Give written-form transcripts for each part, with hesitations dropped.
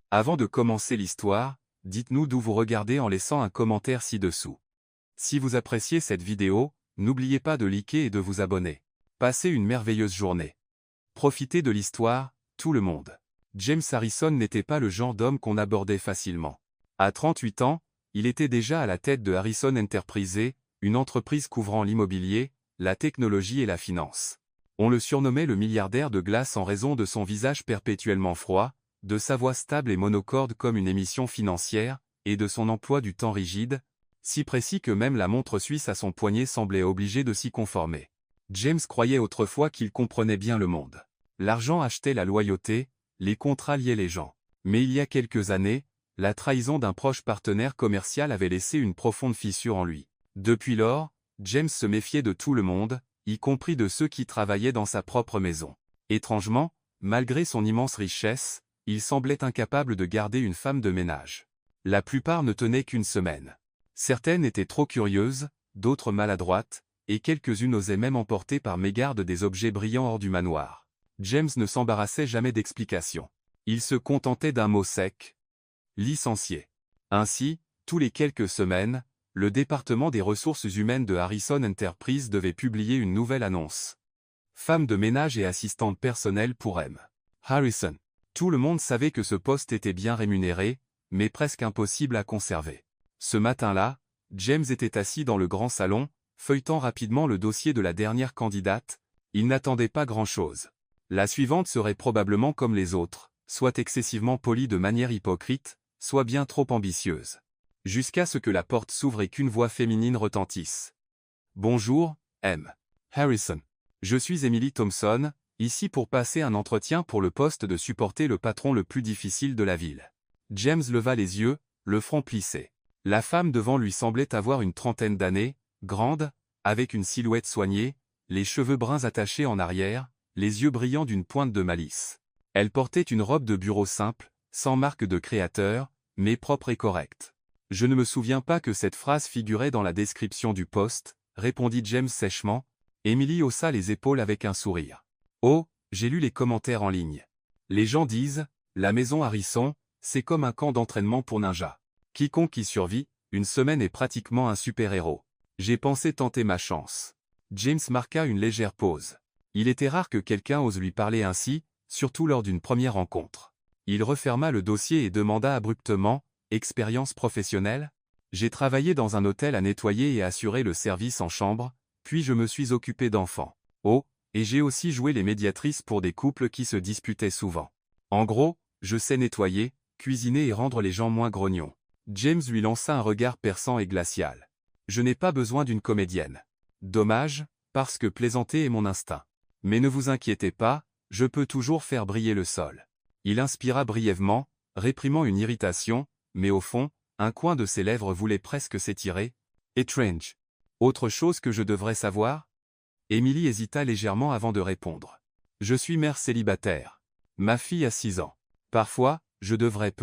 Avant de commencer l'histoire, dites-nous d'où vous regardez en laissant un commentaire ci-dessous. Si vous appréciez cette vidéo, n'oubliez pas de liker et de vous abonner. Passez une merveilleuse journée. Profitez de l'histoire, tout le monde. James Harrison n'était pas le genre d'homme qu'on abordait facilement. À 38 ans, il était déjà à la tête de Harrison Enterprises, une entreprise couvrant l'immobilier, la technologie et la finance. On le surnommait le milliardaire de glace en raison de son visage perpétuellement froid, de sa voix stable et monocorde comme une émission financière, et de son emploi du temps rigide, si précis que même la montre suisse à son poignet semblait obligée de s'y conformer. James croyait autrefois qu'il comprenait bien le monde. L'argent achetait la loyauté, les contrats liaient les gens. Mais il y a quelques années, la trahison d'un proche partenaire commercial avait laissé une profonde fissure en lui. Depuis lors, James se méfiait de tout le monde, y compris de ceux qui travaillaient dans sa propre maison. Étrangement, malgré son immense richesse, il semblait incapable de garder une femme de ménage. La plupart ne tenaient qu'une semaine. Certaines étaient trop curieuses, d'autres maladroites, et quelques-unes osaient même emporter par mégarde des objets brillants hors du manoir. James ne s'embarrassait jamais d'explications. Il se contentait d'un mot sec. Licencié. Ainsi, tous les quelques semaines, le département des ressources humaines de Harrison Enterprises devait publier une nouvelle annonce. Femme de ménage et assistante personnelle pour M. Harrison. Tout le monde savait que ce poste était bien rémunéré, mais presque impossible à conserver. Ce matin-là, James était assis dans le grand salon, feuilletant rapidement le dossier de la dernière candidate. Il n'attendait pas grand-chose. La suivante serait probablement comme les autres, soit excessivement polie de manière hypocrite, soit bien trop ambitieuse. Jusqu'à ce que la porte s'ouvre et qu'une voix féminine retentisse. « Bonjour, M. Harrison. Je suis Emily Thompson, ici pour passer un entretien pour le poste de supporter le patron le plus difficile de la ville. » James leva les yeux, le front plissé. La femme devant lui semblait avoir une trentaine d'années, grande, avec une silhouette soignée, les cheveux bruns attachés en arrière, les yeux brillants d'une pointe de malice. Elle portait une robe de bureau simple, sans marque de créateur, mais propre et correcte. « Je ne me souviens pas que cette phrase figurait dans la description du poste, » répondit James sèchement. Emily haussa les épaules avec un sourire. « Oh, j'ai lu les commentaires en ligne. Les gens disent, la maison Harrison, c'est comme un camp d'entraînement pour ninjas. Quiconque y survit, une semaine est pratiquement un super-héros. J'ai pensé tenter ma chance. » James marqua une légère pause. Il était rare que quelqu'un ose lui parler ainsi, surtout lors d'une première rencontre. Il referma le dossier et demanda abruptement, « Expérience professionnelle ? J'ai travaillé dans un hôtel à nettoyer et assurer le service en chambre, puis je me suis occupé d'enfants. Oh, et j'ai aussi joué les médiatrices pour des couples qui se disputaient souvent. En gros, je sais nettoyer, cuisiner et rendre les gens moins grognons. » James lui lança un regard perçant et glacial. « Je n'ai pas besoin d'une comédienne. Dommage, parce que plaisanter est mon instinct. Mais ne vous inquiétez pas, je peux toujours faire briller le sol. » Il inspira brièvement, réprimant une irritation, mais au fond, un coin de ses lèvres voulait presque s'étirer. « Étrange. Autre chose que je devrais savoir ?» Emily hésita légèrement avant de répondre. « Je suis mère célibataire. Ma fille a 6 ans. Parfois, je devrais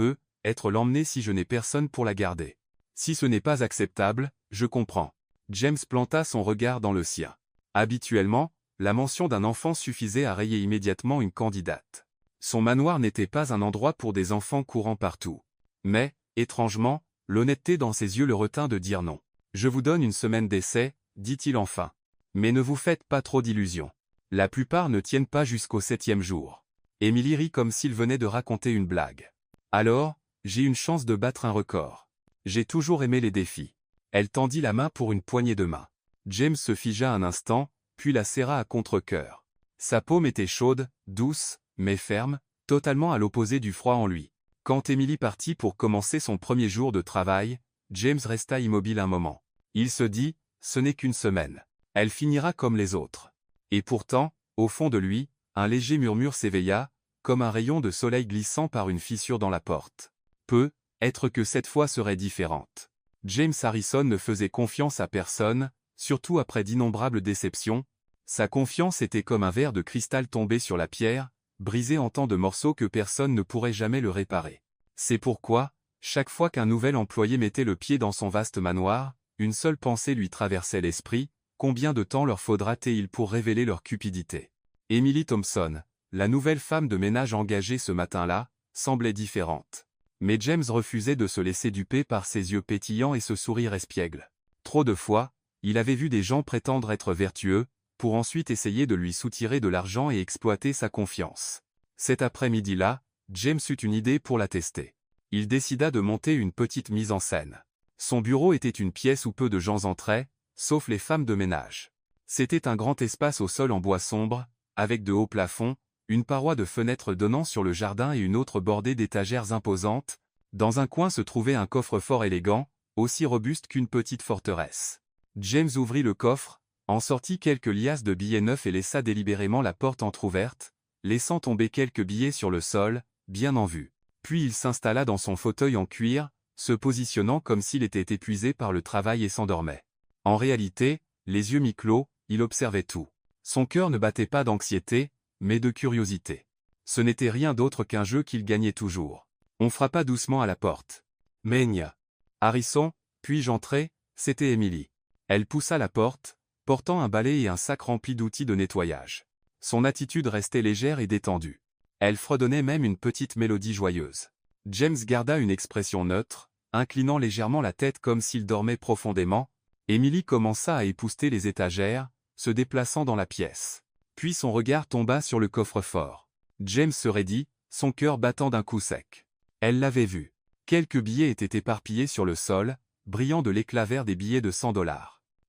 être l'emmener si je n'ai personne pour la garder. Si ce n'est pas acceptable, je comprends. » James planta son regard dans le sien. Habituellement, la mention d'un enfant suffisait à rayer immédiatement une candidate. Son manoir n'était pas un endroit pour des enfants courant partout. Mais, étrangement, l'honnêteté dans ses yeux le retint de dire non. « Je vous donne une semaine d'essai, » dit-il enfin. « Mais ne vous faites pas trop d'illusions. La plupart ne tiennent pas jusqu'au 7e jour. » Emily rit comme s'il venait de raconter une blague. « Alors, j'ai une chance de battre un record. J'ai toujours aimé les défis. » Elle tendit la main pour une poignée de main. James se figea un instant, puis la serra à contre-cœur. Sa paume était chaude, douce, mais ferme, totalement à l'opposé du froid en lui. Quand Emily partit pour commencer son premier jour de travail, James resta immobile un moment. Il se dit, ce n'est qu'une semaine. Elle finira comme les autres. Et pourtant, au fond de lui, un léger murmure s'éveilla, comme un rayon de soleil glissant par une fissure dans la porte. Peut-être que cette fois serait différente. James Harrison ne faisait confiance à personne, surtout après d'innombrables déceptions. Sa confiance était comme un verre de cristal tombé sur la pierre, brisé en tant de morceaux que personne ne pourrait jamais le réparer. C'est pourquoi, chaque fois qu'un nouvel employé mettait le pied dans son vaste manoir, une seule pensée lui traversait l'esprit, combien de temps leur faudra-t-il pour révéler leur cupidité? Emily Thompson, la nouvelle femme de ménage engagée ce matin-là, semblait différente. Mais James refusait de se laisser duper par ses yeux pétillants et ce sourire espiègle. Trop de fois, il avait vu des gens prétendre être vertueux, pour ensuite essayer de lui soutirer de l'argent et exploiter sa confiance. Cet après-midi-là, James eut une idée pour la tester. Il décida de monter une petite mise en scène. Son bureau était une pièce où peu de gens entraient, sauf les femmes de ménage. C'était un grand espace au sol en bois sombre, avec de hauts plafonds, une paroi de fenêtres donnant sur le jardin et une autre bordée d'étagères imposantes. Dans un coin se trouvait un coffre-fort élégant, aussi robuste qu'une petite forteresse. James ouvrit le coffre, en sortit quelques liasses de billets neufs et laissa délibérément la porte entr'ouverte, laissant tomber quelques billets sur le sol, bien en vue. Puis il s'installa dans son fauteuil en cuir, se positionnant comme s'il était épuisé par le travail et s'endormait. En réalité, les yeux mi-clos, il observait tout. Son cœur ne battait pas d'anxiété, mais de curiosité. Ce n'était rien d'autre qu'un jeu qu'il gagnait toujours. On frappa doucement à la porte. « Mania. Harrison, puis-je entrer ?» C'était Emily. Elle poussa la porte, portant un balai et un sac rempli d'outils de nettoyage. Son attitude restait légère et détendue. Elle fredonnait même une petite mélodie joyeuse. James garda une expression neutre, inclinant légèrement la tête comme s'il dormait profondément. Emily commença à épousseter les étagères, se déplaçant dans la pièce. Puis son regard tomba sur le coffre-fort. James se raidit, son cœur battant d'un coup sec. Elle l'avait vu. Quelques billets étaient éparpillés sur le sol, brillant de l'éclat vert des billets de $100.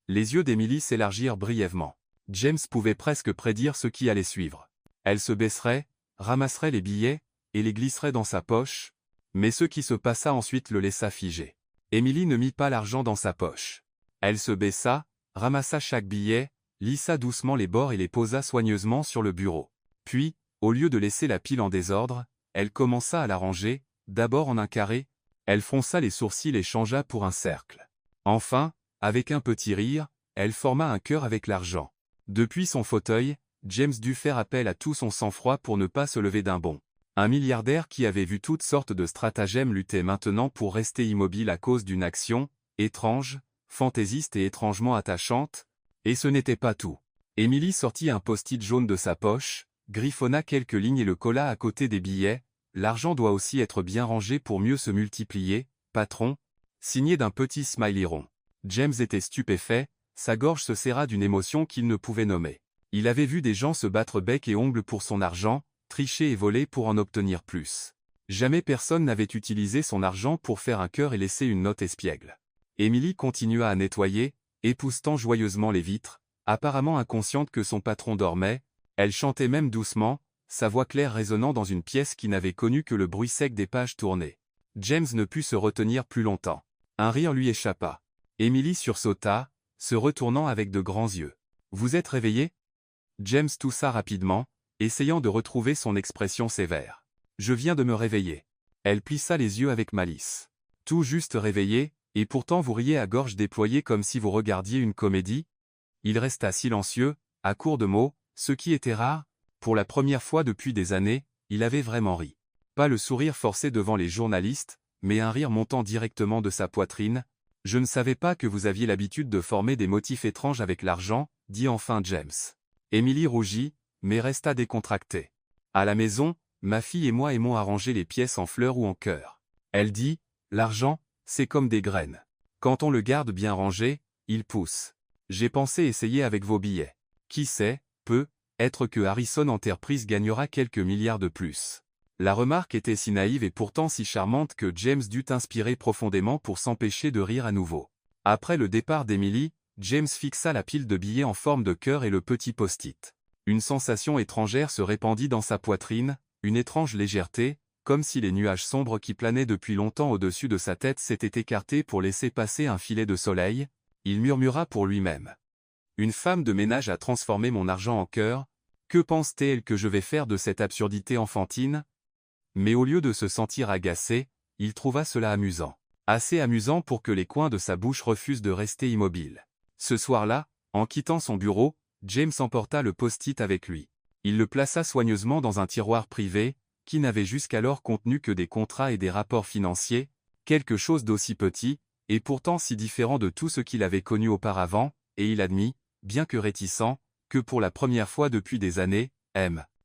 Les yeux d'Emily s'élargirent brièvement. James pouvait presque prédire ce qui allait suivre. Elle se baisserait, ramasserait les billets, et les glisserait dans sa poche, mais ce qui se passa ensuite le laissa figé. Emily ne mit pas l'argent dans sa poche. Elle se baissa, ramassa chaque billet, lissa doucement les bords et les posa soigneusement sur le bureau. Puis, au lieu de laisser la pile en désordre, elle commença à la ranger, d'abord en un carré, elle fronça les sourcils et changea pour un cercle. Enfin, avec un petit rire, elle forma un cœur avec l'argent. Depuis son fauteuil, James dut faire appel à tout son sang-froid pour ne pas se lever d'un bond. Un milliardaire qui avait vu toutes sortes de stratagèmes luttait maintenant pour rester immobile à cause d'une action, étrange, fantaisiste et étrangement attachante, et ce n'était pas tout. Emily sortit un post-it jaune de sa poche, griffonna quelques lignes et le colla à côté des billets. L'argent doit aussi être bien rangé pour mieux se multiplier, patron, signé d'un petit smiley rond. James était stupéfait, sa gorge se serra d'une émotion qu'il ne pouvait nommer. Il avait vu des gens se battre bec et ongles pour son argent, tricher et voler pour en obtenir plus. Jamais personne n'avait utilisé son argent pour faire un cœur et laisser une note espiègle. Emily continua à nettoyer, époussetant joyeusement les vitres, apparemment inconsciente que son patron dormait. Elle chantait même doucement, sa voix claire résonnant dans une pièce qui n'avait connu que le bruit sec des pages tournées. James ne put se retenir plus longtemps. Un rire lui échappa. Emily sursauta, se retournant avec de grands yeux. « Vous êtes réveillé ?» James toussa rapidement, essayant de retrouver son expression sévère. « Je viens de me réveiller. » Elle plissa les yeux avec malice. « Tout juste réveillé, et pourtant vous riez à gorge déployée comme si vous regardiez une comédie ?» Il resta silencieux, à court de mots, ce qui était rare. Pour la première fois depuis des années, il avait vraiment ri. Pas le sourire forcé devant les journalistes, mais un rire montant directement de sa poitrine. « Je ne savais pas que vous aviez l'habitude de former des motifs étranges avec l'argent, » dit enfin James. Emily rougit, mais resta décontractée. « À la maison, ma fille et moi aimons arranger les pièces en fleurs ou en cœur. » Elle dit, « L'argent, c'est comme des graines. Quand on le garde bien rangé, il pousse. J'ai pensé essayer avec vos billets. Qui sait, peut-être que Harrison Enterprise gagnera quelques milliards de plus. » La remarque était si naïve et pourtant si charmante que James dut inspirer profondément pour s'empêcher de rire à nouveau. Après le départ d'Emily, James fixa la pile de billets en forme de cœur et le petit post-it. Une sensation étrangère se répandit dans sa poitrine, une étrange légèreté, comme si les nuages sombres qui planaient depuis longtemps au-dessus de sa tête s'étaient écartés pour laisser passer un filet de soleil. Il murmura pour lui-même. « Une femme de ménage a transformé mon argent en cœur. Que pense-t-elle que je vais faire de cette absurdité enfantine ?» Mais au lieu de se sentir agacé, il trouva cela amusant. Assez amusant pour que les coins de sa bouche refusent de rester immobiles. Ce soir-là, en quittant son bureau, James emporta le post-it avec lui. Il le plaça soigneusement dans un tiroir privé, qui n'avait jusqu'alors contenu que des contrats et des rapports financiers, quelque chose d'aussi petit, et pourtant si différent de tout ce qu'il avait connu auparavant, et il admit, bien que réticent, que pour la première fois depuis des années,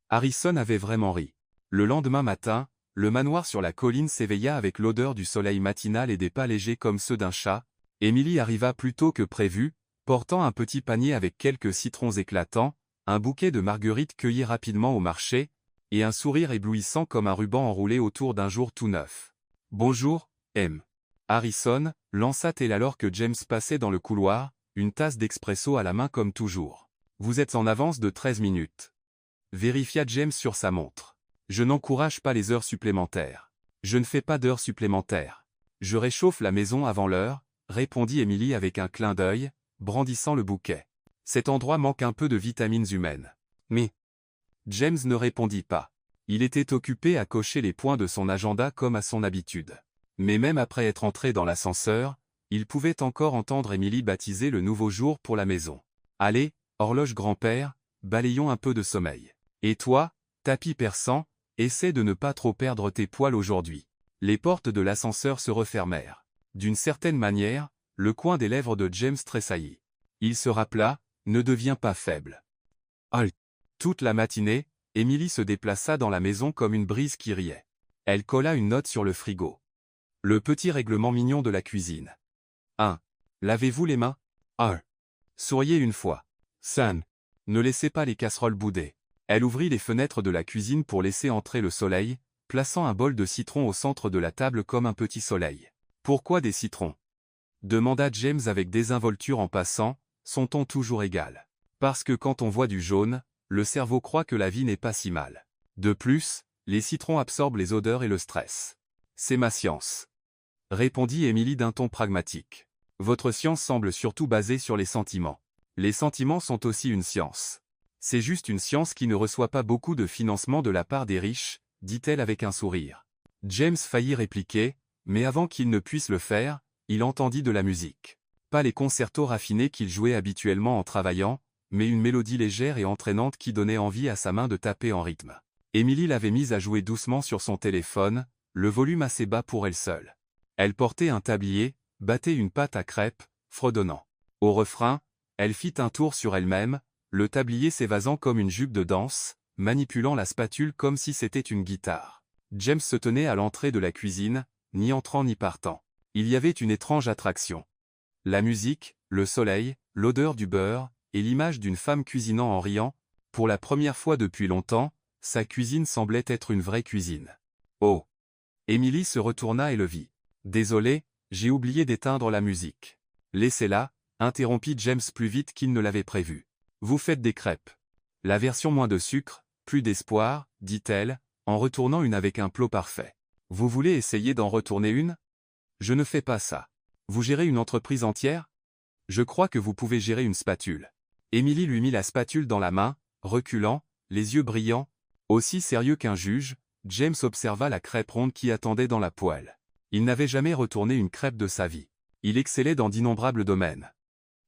Harrison avait vraiment ri. Le lendemain matin, Le manoir sur la colline s'éveilla avec l'odeur du soleil matinal et des pas légers comme ceux d'un chat. Émilie arriva plus tôt que prévu, portant un petit panier avec quelques citrons éclatants, un bouquet de marguerites cueillies rapidement au marché, et un sourire éblouissant comme un ruban enroulé autour d'un jour tout neuf. « Bonjour, M. Harrison » lança-t-elle alors que James passait dans le couloir, une tasse d'expresso à la main comme toujours. « Vous êtes en avance de 13 minutes. » Vérifia James sur sa montre. « Je n'encourage pas les heures supplémentaires. Je ne fais pas d'heures supplémentaires. Je réchauffe la maison avant l'heure, » répondit Émilie avec un clin d'œil, brandissant le bouquet. « Cet endroit manque un peu de vitamines humaines. » Mais James ne répondit pas. Il était occupé à cocher les points de son agenda comme à son habitude. Mais même après être entré dans l'ascenseur, il pouvait encore entendre Émilie baptiser le nouveau jour pour la maison. « Allez, horloge grand-père, balayons un peu de sommeil. Et toi, tapis persan, essaie de ne pas trop perdre tes poils aujourd'hui. » Les portes de l'ascenseur se refermèrent. D'une certaine manière, le coin des lèvres de James tressaillit. Il se rappela, ne deviens pas faible. Halt. Toute la matinée, Émilie se déplaça dans la maison comme une brise qui riait. Elle colla une note sur le frigo. Le petit règlement mignon de la cuisine. 1. Lavez-vous les mains. 1. Souriez une fois. 5. Ne laissez pas les casseroles bouder. Elle ouvrit les fenêtres de la cuisine pour laisser entrer le soleil, plaçant un bol de citron au centre de la table comme un petit soleil. « Pourquoi des citrons ?» demanda James avec désinvolture en passant, son ton toujours égal. « Parce que quand on voit du jaune, le cerveau croit que la vie n'est pas si mal. De plus, les citrons absorbent les odeurs et le stress. C'est ma science. » Répondit Émilie d'un ton pragmatique. « Votre science semble surtout basée sur les sentiments. Les sentiments sont aussi une science. C'est juste une science qui ne reçoit pas beaucoup de financement de la part des riches, dit-elle avec un sourire. » James faillit répliquer, mais avant qu'il ne puisse le faire, il entendit de la musique. Pas les concertos raffinés qu'il jouait habituellement en travaillant, mais une mélodie légère et entraînante qui donnait envie à sa main de taper en rythme. Émilie l'avait mise à jouer doucement sur son téléphone, le volume assez bas pour elle seule. Elle portait un tablier, battait une pâte à crêpes, fredonnant. Au refrain, elle fit un tour sur elle-même, le tablier s'évasant comme une jupe de danse, manipulant la spatule comme si c'était une guitare. James se tenait à l'entrée de la cuisine, ni entrant ni partant. Il y avait une étrange attraction. La musique, le soleil, l'odeur du beurre, et l'image d'une femme cuisinant en riant. Pour la première fois depuis longtemps, sa cuisine semblait être une vraie cuisine. Oh! Émilie se retourna et le vit. « Désolé, j'ai oublié d'éteindre la musique. » « Laissez-la, » interrompit James plus vite qu'il ne l'avait prévu. « Vous faites des crêpes. La version moins de sucre, plus d'espoir, dit-elle, en retournant une avec un plot parfait. Vous voulez essayer d'en retourner une? Je ne fais pas ça. Vous gérez une entreprise entière? Je crois que vous pouvez gérer une spatule. » Émilie lui mit la spatule dans la main, reculant, les yeux brillants. Aussi sérieux qu'un juge, James observa la crêpe ronde qui attendait dans la poêle. Il n'avait jamais retourné une crêpe de sa vie. Il excellait dans d'innombrables domaines.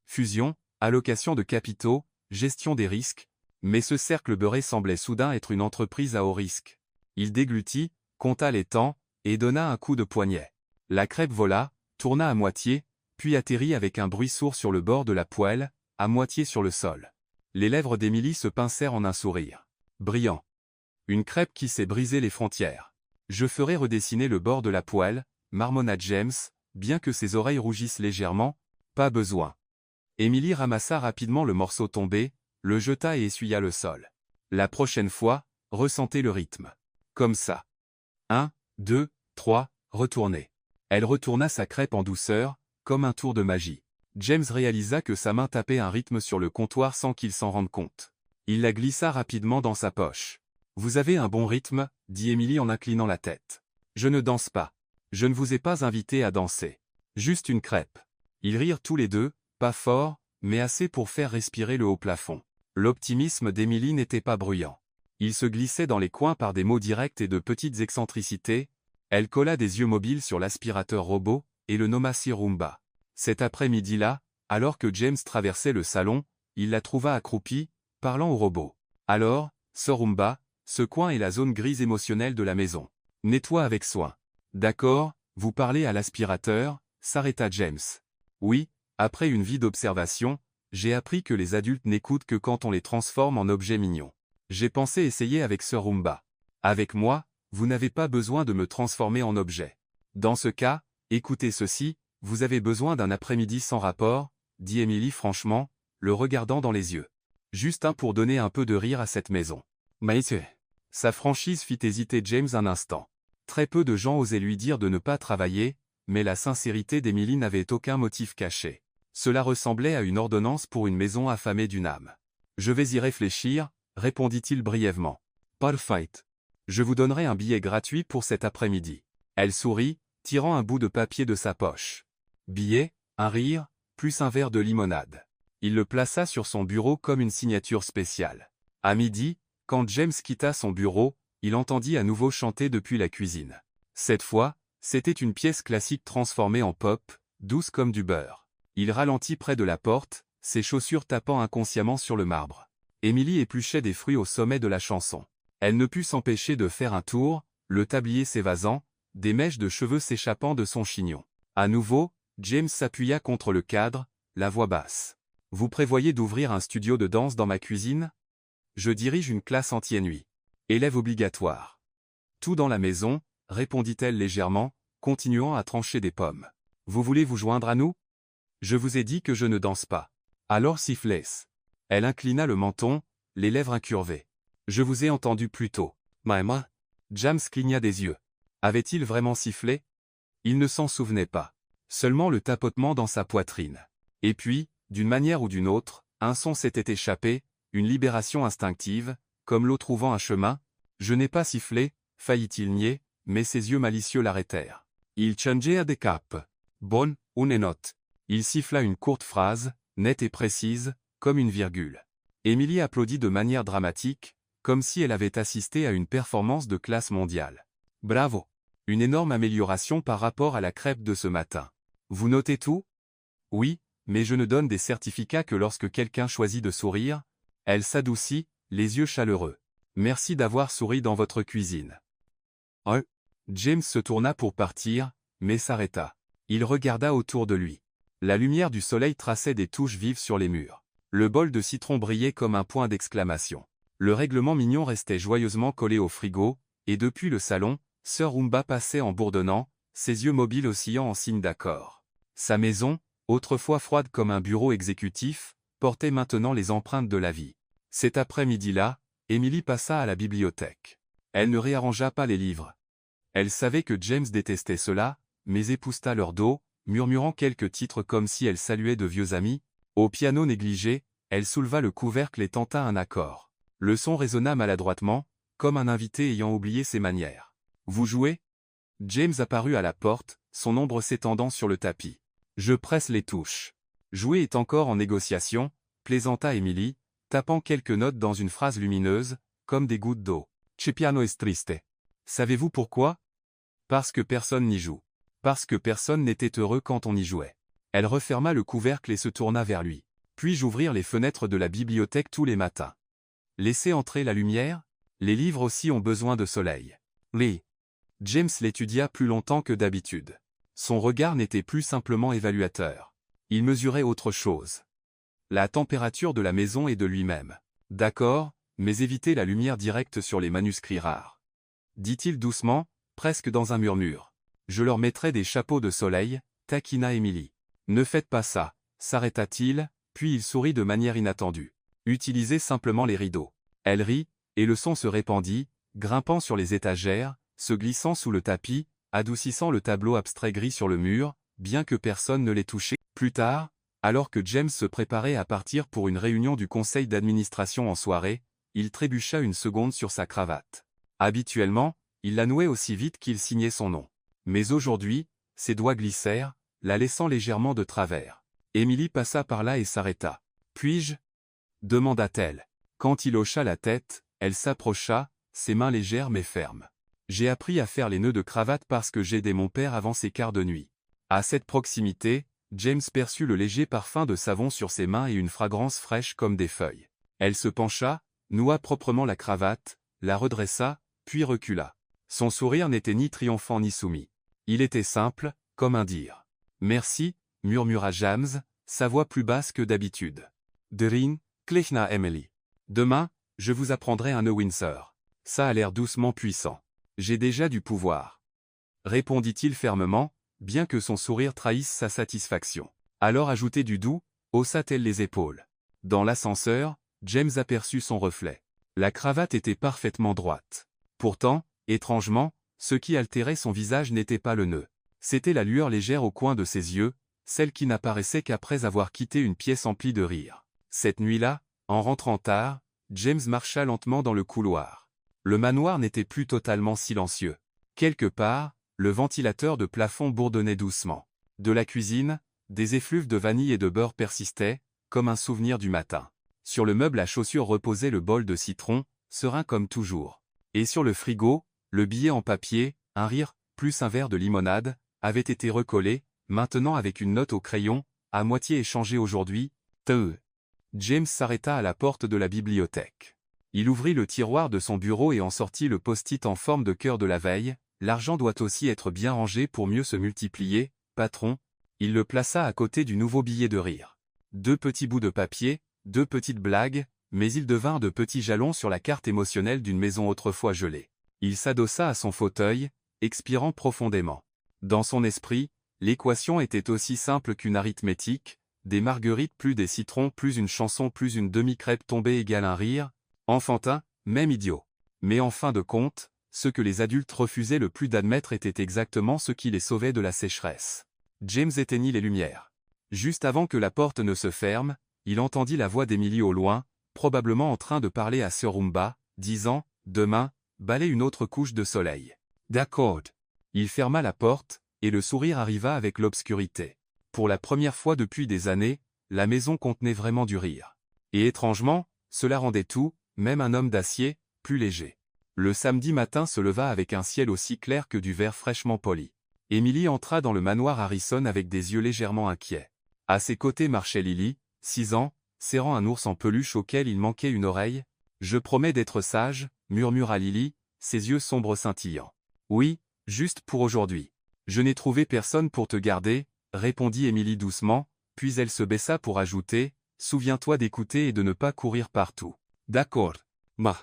Fusion, allocation de capitaux, gestion des risques, mais ce cercle beurré semblait soudain être une entreprise à haut risque. Il déglutit, compta les temps, et donna un coup de poignet. La crêpe vola, tourna à moitié, puis atterrit avec un bruit sourd sur le bord de la poêle, à moitié sur le sol. Les lèvres d'Émilie se pincèrent en un sourire. Brillant. Une crêpe qui sait briser les frontières. Je ferai redessiner le bord de la poêle, marmonna James, bien que ses oreilles rougissent légèrement. Pas besoin. Émilie ramassa rapidement le morceau tombé, le jeta et essuya le sol. La prochaine fois, ressentez le rythme. Comme ça. 1, 2, 3, retournez. Elle retourna sa crêpe en douceur, comme un tour de magie. James réalisa que sa main tapait un rythme sur le comptoir sans qu'il s'en rende compte. Il la glissa rapidement dans sa poche. « Vous avez un bon rythme, » dit Émilie en inclinant la tête. « Je ne danse pas. Je ne vous ai pas invité à danser. Juste une crêpe. » Ils rirent tous les deux, pas fort, mais assez pour faire respirer le haut plafond. L'optimisme d'Émilie n'était pas bruyant. Il se glissait dans les coins par des mots directs et de petites excentricités. Elle colla des yeux mobiles sur l'aspirateur robot, et le nomma Sir Roomba. Cet après-midi-là, alors que James traversait le salon, il la trouva accroupie, parlant au robot. « Alors, Sir Roomba, ce coin est la zone grise émotionnelle de la maison. Nettoie avec soin. »« D'accord, vous parlez à l'aspirateur » s'arrêta James. « Oui, après une vie d'observation, j'ai appris que les adultes n'écoutent que quand on les transforme en objets mignons. J'ai pensé essayer avec Sir Roomba. Avec moi, Vous n'avez pas besoin de me transformer en objet. Dans ce cas, écoutez ceci, vous avez besoin d'un après-midi sans rapport, dit Emily franchement, le regardant dans les yeux. Juste un pour donner un peu de rire à cette maison. Maïté. Sa franchise fit hésiter James un instant. Très peu de gens osaient lui dire de ne pas travailler, mais la sincérité d'Emily n'avait aucun motif caché. Cela ressemblait à une ordonnance pour une maison affamée d'une âme. Je vais y réfléchir, répondit-il brièvement. Parfait. Je vous donnerai un billet gratuit pour cet après-midi. Elle sourit, tirant un bout de papier de sa poche. Billet, un rire, plus un verre de limonade. Il le plaça sur son bureau comme une signature spéciale. À midi, quand James quitta son bureau, il entendit à nouveau chanter depuis la cuisine. Cette fois, c'était une pièce classique transformée en pop, douce comme du beurre. Il ralentit près de la porte, ses chaussures tapant inconsciemment sur le marbre. Emily épluchait des fruits au sommet de la chanson. Elle ne put s'empêcher de faire un tour, le tablier s'évasant, des mèches de cheveux s'échappant de son chignon. À nouveau, James s'appuya contre le cadre, la voix basse. « Vous prévoyez d'ouvrir un studio de danse dans ma cuisine ? Je dirige une classe anti-ennui. Élève obligatoire. » Tout dans la maison, répondit-elle légèrement, continuant à trancher des pommes. « Vous voulez vous joindre à nous ? Je vous ai dit que je ne danse pas. » Alors sifflez. Elle inclina le menton, les lèvres incurvées. « Je vous ai entendu plus tôt. » Maman. James cligna des yeux. Avait-il vraiment sifflé? Il ne s'en souvenait pas. Seulement le tapotement dans sa poitrine. Et puis, d'une manière ou d'une autre, un son s'était échappé, une libération instinctive, comme l'eau trouvant un chemin. « Je n'ai pas sifflé », faillit-il nier, mais ses yeux malicieux l'arrêtèrent. Il changeait des capes. Bonne, une note. Il siffla une courte phrase, nette et précise, comme une virgule. Emily applaudit de manière dramatique, comme si elle avait assisté à une performance de classe mondiale. Bravo! Une énorme amélioration par rapport à la crêpe de ce matin. Vous notez tout? Oui, mais je ne donne des certificats que lorsque quelqu'un choisit de sourire. Elle s'adoucit, les yeux chaleureux. Merci d'avoir souri dans votre cuisine. James se tourna pour partir, mais s'arrêta. Il regarda autour de lui. La lumière du soleil traçait des touches vives sur les murs. Le bol de citron brillait comme un point d'exclamation. Le règlement mignon restait joyeusement collé au frigo, et depuis le salon, Sir Roomba passait en bourdonnant, ses yeux mobiles oscillant en signe d'accord. Sa maison, autrefois froide comme un bureau exécutif, portait maintenant les empreintes de la vie. Cet après-midi-là, Emily passa à la bibliothèque. Elle ne réarrangea pas les livres. Elle savait que James détestait cela, mais épousta leur dos, murmurant quelques titres comme si elle saluait de vieux amis. Au piano négligé, elle souleva le couvercle et tenta un accord. Le son résonna maladroitement, comme un invité ayant oublié ses manières. « Vous jouez ?» James apparut à la porte, son ombre s'étendant sur le tapis. « Je presse les touches. »« Jouer est encore en négociation », plaisanta Emily, tapant quelques notes dans une phrase lumineuse, comme des gouttes d'eau. « Ce piano est triste. » Savez-vous pourquoi? Parce que personne n'y joue. Parce que personne n'était heureux quand on y jouait. Elle referma le couvercle et se tourna vers lui. Puis-je ouvrir les fenêtres de la bibliothèque tous les matins? Laisser entrer la lumière? Les livres aussi ont besoin de soleil. Lee. James l'étudia plus longtemps que d'habitude. Son regard n'était plus simplement évaluateur. Il mesurait autre chose. La température de la maison et de lui-même. D'accord, mais évitez la lumière directe sur les manuscrits rares. Dit-il doucement, presque dans un murmure. Je leur mettrai des chapeaux de soleil, taquina Emily. Ne faites pas ça, s'arrêta-t-il, puis il sourit de manière inattendue. Utilisez simplement les rideaux. Elle rit, et le son se répandit, grimpant sur les étagères, se glissant sous le tapis, adoucissant le tableau abstrait gris sur le mur, bien que personne ne l'ait touché. Plus tard, alors que James se préparait à partir pour une réunion du conseil d'administration en soirée, il trébucha une seconde sur sa cravate. Habituellement, il la nouait aussi vite qu'il signait son nom. Mais aujourd'hui, ses doigts glissèrent, la laissant légèrement de travers. Emily passa par là et s'arrêta. « Puis-je » demanda-t-elle. Quand il hocha la tête, elle s'approcha, ses mains légères mais fermes. « J'ai appris à faire les nœuds de cravate parce que j'aidais mon père avant ses quarts de nuit. » À cette proximité, James perçut le léger parfum de savon sur ses mains et une fragrance fraîche comme des feuilles. Elle se pencha, noua proprement la cravate, la redressa, puis recula. Son sourire n'était ni triomphant ni soumis. Il était simple, comme un dire. « Merci », murmura James, sa voix plus basse que d'habitude. « Derin, klechna Emily. Demain, je vous apprendrai un nœud Windsor. Ça a l'air doucement puissant. » J'ai déjà du pouvoir. Répondit-il fermement, bien que son sourire trahisse sa satisfaction. Alors ajoutez du doux, haussa-t-elle les épaules. Dans l'ascenseur, James aperçut son reflet. La cravate était parfaitement droite. Pourtant, étrangement, ce qui altérait son visage n'était pas le nœud. C'était la lueur légère au coin de ses yeux, celle qui n'apparaissait qu'après avoir quitté une pièce emplie de rire. Cette nuit-là, en rentrant tard, James marcha lentement dans le couloir. Le manoir n'était plus totalement silencieux. Quelque part, le ventilateur de plafond bourdonnait doucement. De la cuisine, des effluves de vanille et de beurre persistaient, comme un souvenir du matin. Sur le meuble à chaussures reposait le bol de citron, serein comme toujours. Et sur le frigo, le billet en papier, un rire, plus un verre de limonade, avait été recollé, maintenant avec une note au crayon, à moitié échangée aujourd'hui, T.E. James s'arrêta à la porte de la bibliothèque. Il ouvrit le tiroir de son bureau et en sortit le post-it en forme de cœur de la veille. L'argent doit aussi être bien rangé pour mieux se multiplier, patron. Il le plaça à côté du nouveau billet de rire. 2 petits bouts de papier, 2 petites blagues, mais ils devinrent de petits jalons sur la carte émotionnelle d'une maison autrefois gelée. Il s'adossa à son fauteuil, expirant profondément. Dans son esprit, l'équation était aussi simple qu'une arithmétique, des marguerites plus des citrons plus une chanson plus une demi-crêpe tombée égale un rire, enfantin, même idiot. Mais en fin de compte, ce que les adultes refusaient le plus d'admettre était exactement ce qui les sauvait de la sécheresse. James éteignit les lumières. Juste avant que la porte ne se ferme, il entendit la voix d'Emily au loin, probablement en train de parler à Sir Rumba, disant « Demain, balai une autre couche de soleil. » D'accord. Il ferma la porte, et le sourire arriva avec l'obscurité. Pour la première fois depuis des années, la maison contenait vraiment du rire. Et étrangement, cela rendait tout, même un homme d'acier, plus léger. Le samedi matin se leva avec un ciel aussi clair que du verre fraîchement poli. Emily entra dans le manoir Harrison avec des yeux légèrement inquiets. À ses côtés marchait Lily, 6 ans, serrant un ours en peluche auquel il manquait une oreille. « Je promets d'être sage », murmura Lily, ses yeux sombres scintillants. « Oui, juste pour aujourd'hui. Je n'ai trouvé personne pour te garder, » répondit Emily doucement, puis elle se baissa pour ajouter « Souviens-toi d'écouter et de ne pas courir partout. » D'accord. Ma.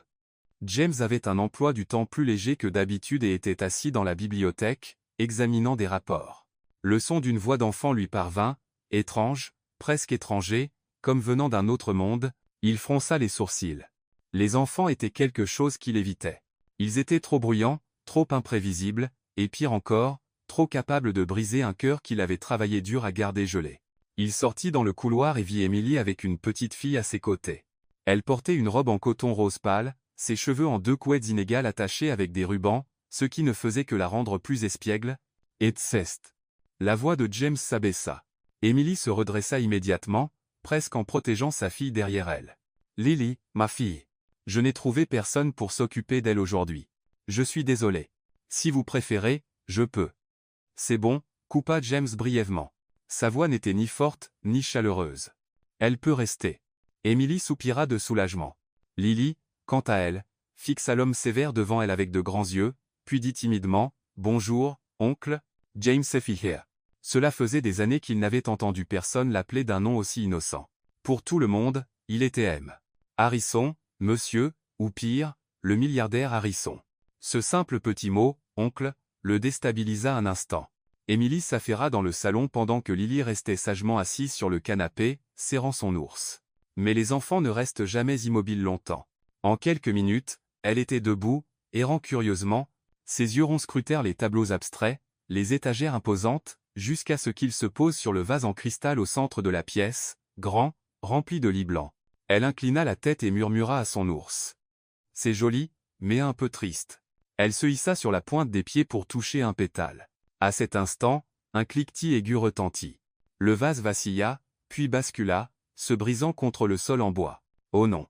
James avait un emploi du temps plus léger que d'habitude et était assis dans la bibliothèque, examinant des rapports. Le son d'une voix d'enfant lui parvint, étrange, presque étranger, comme venant d'un autre monde. Il fronça les sourcils. Les enfants étaient quelque chose qu'il évitait. Ils étaient trop bruyants, trop imprévisibles, et pire encore, trop capables de briser un cœur qu'il avait travaillé dur à garder gelé. Il sortit dans le couloir et vit Emily avec une petite fille à ses côtés. Elle portait une robe en coton rose pâle, ses cheveux en 2 couettes inégales attachés avec des rubans, ce qui ne faisait que la rendre plus espiègle. Et ceste. La voix de James s'abaissa. Emily se redressa immédiatement, presque en protégeant sa fille derrière elle. « Lily, ma fille. Je n'ai trouvé personne pour s'occuper d'elle aujourd'hui. Je suis désolé. Si vous préférez, je peux. » « C'est bon, » coupa James brièvement. Sa voix n'était ni forte, ni chaleureuse. « Elle peut rester. » Emily soupira de soulagement. Lily, quant à elle, fixa l'homme sévère devant elle avec de grands yeux, puis dit timidement « Bonjour, oncle, James here. » Cela faisait des années qu'il n'avait entendu personne l'appeler d'un nom aussi innocent. Pour tout le monde, il était M. Harrison, monsieur, ou pire, le milliardaire Harrison. Ce simple petit mot, oncle, le déstabilisa un instant. Emily s'affaira dans le salon pendant que Lily restait sagement assise sur le canapé, serrant son ours. Mais les enfants ne restent jamais immobiles longtemps. En quelques minutes, elle était debout, errant curieusement, ses yeux ronds scrutèrent les tableaux abstraits, les étagères imposantes, jusqu'à ce qu'ils se posent sur le vase en cristal au centre de la pièce, grand, rempli de lis blancs. Elle inclina la tête et murmura à son ours. « C'est joli, mais un peu triste. » Elle se hissa sur la pointe des pieds pour toucher un pétale. À cet instant, un cliquetis aigu retentit. Le vase vacilla, puis bascula, se brisant contre le sol en bois. « Oh non !»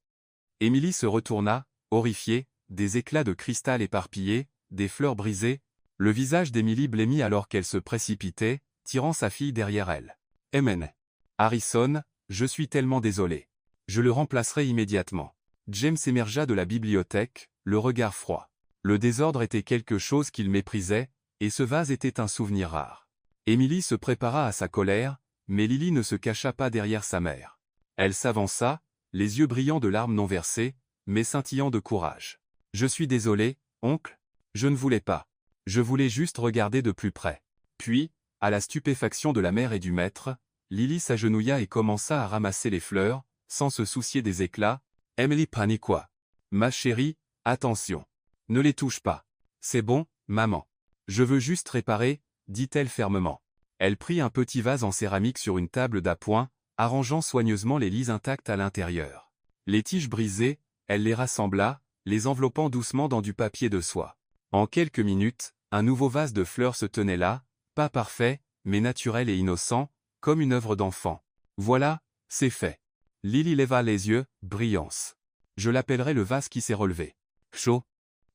Emily se retourna, horrifiée, des éclats de cristal éparpillés, des fleurs brisées. Le visage d'Emily blêmit alors qu'elle se précipitait, tirant sa fille derrière elle. « Amen. Harrison, je suis tellement désolé. Je le remplacerai immédiatement. » James émergea de la bibliothèque, le regard froid. Le désordre était quelque chose qu'il méprisait, et ce vase était un souvenir rare. Emily se prépara à sa colère, mais Lily ne se cacha pas derrière sa mère. Elle s'avança, les yeux brillants de larmes non versées, mais scintillant de courage. « Je suis désolé, oncle. Je ne voulais pas. Je voulais juste regarder de plus près. Puis, à la stupéfaction de la mère et du maître, Lily s'agenouilla et commença à ramasser les fleurs, sans se soucier des éclats. Emily paniqua. Ma chérie, attention. Ne les touche pas. C'est bon, maman. Je veux juste réparer, dit-elle fermement. Elle prit un petit vase en céramique sur une table d'appoint, arrangeant soigneusement les lys intacts à l'intérieur. Les tiges brisées, elle les rassembla, les enveloppant doucement dans du papier de soie. En quelques minutes, un nouveau vase de fleurs se tenait là, pas parfait, mais naturel et innocent, comme une œuvre d'enfant. Voilà, c'est fait. Lily leva les yeux, brillance. Je l'appellerai le vase qui s'est relevé. Chaud.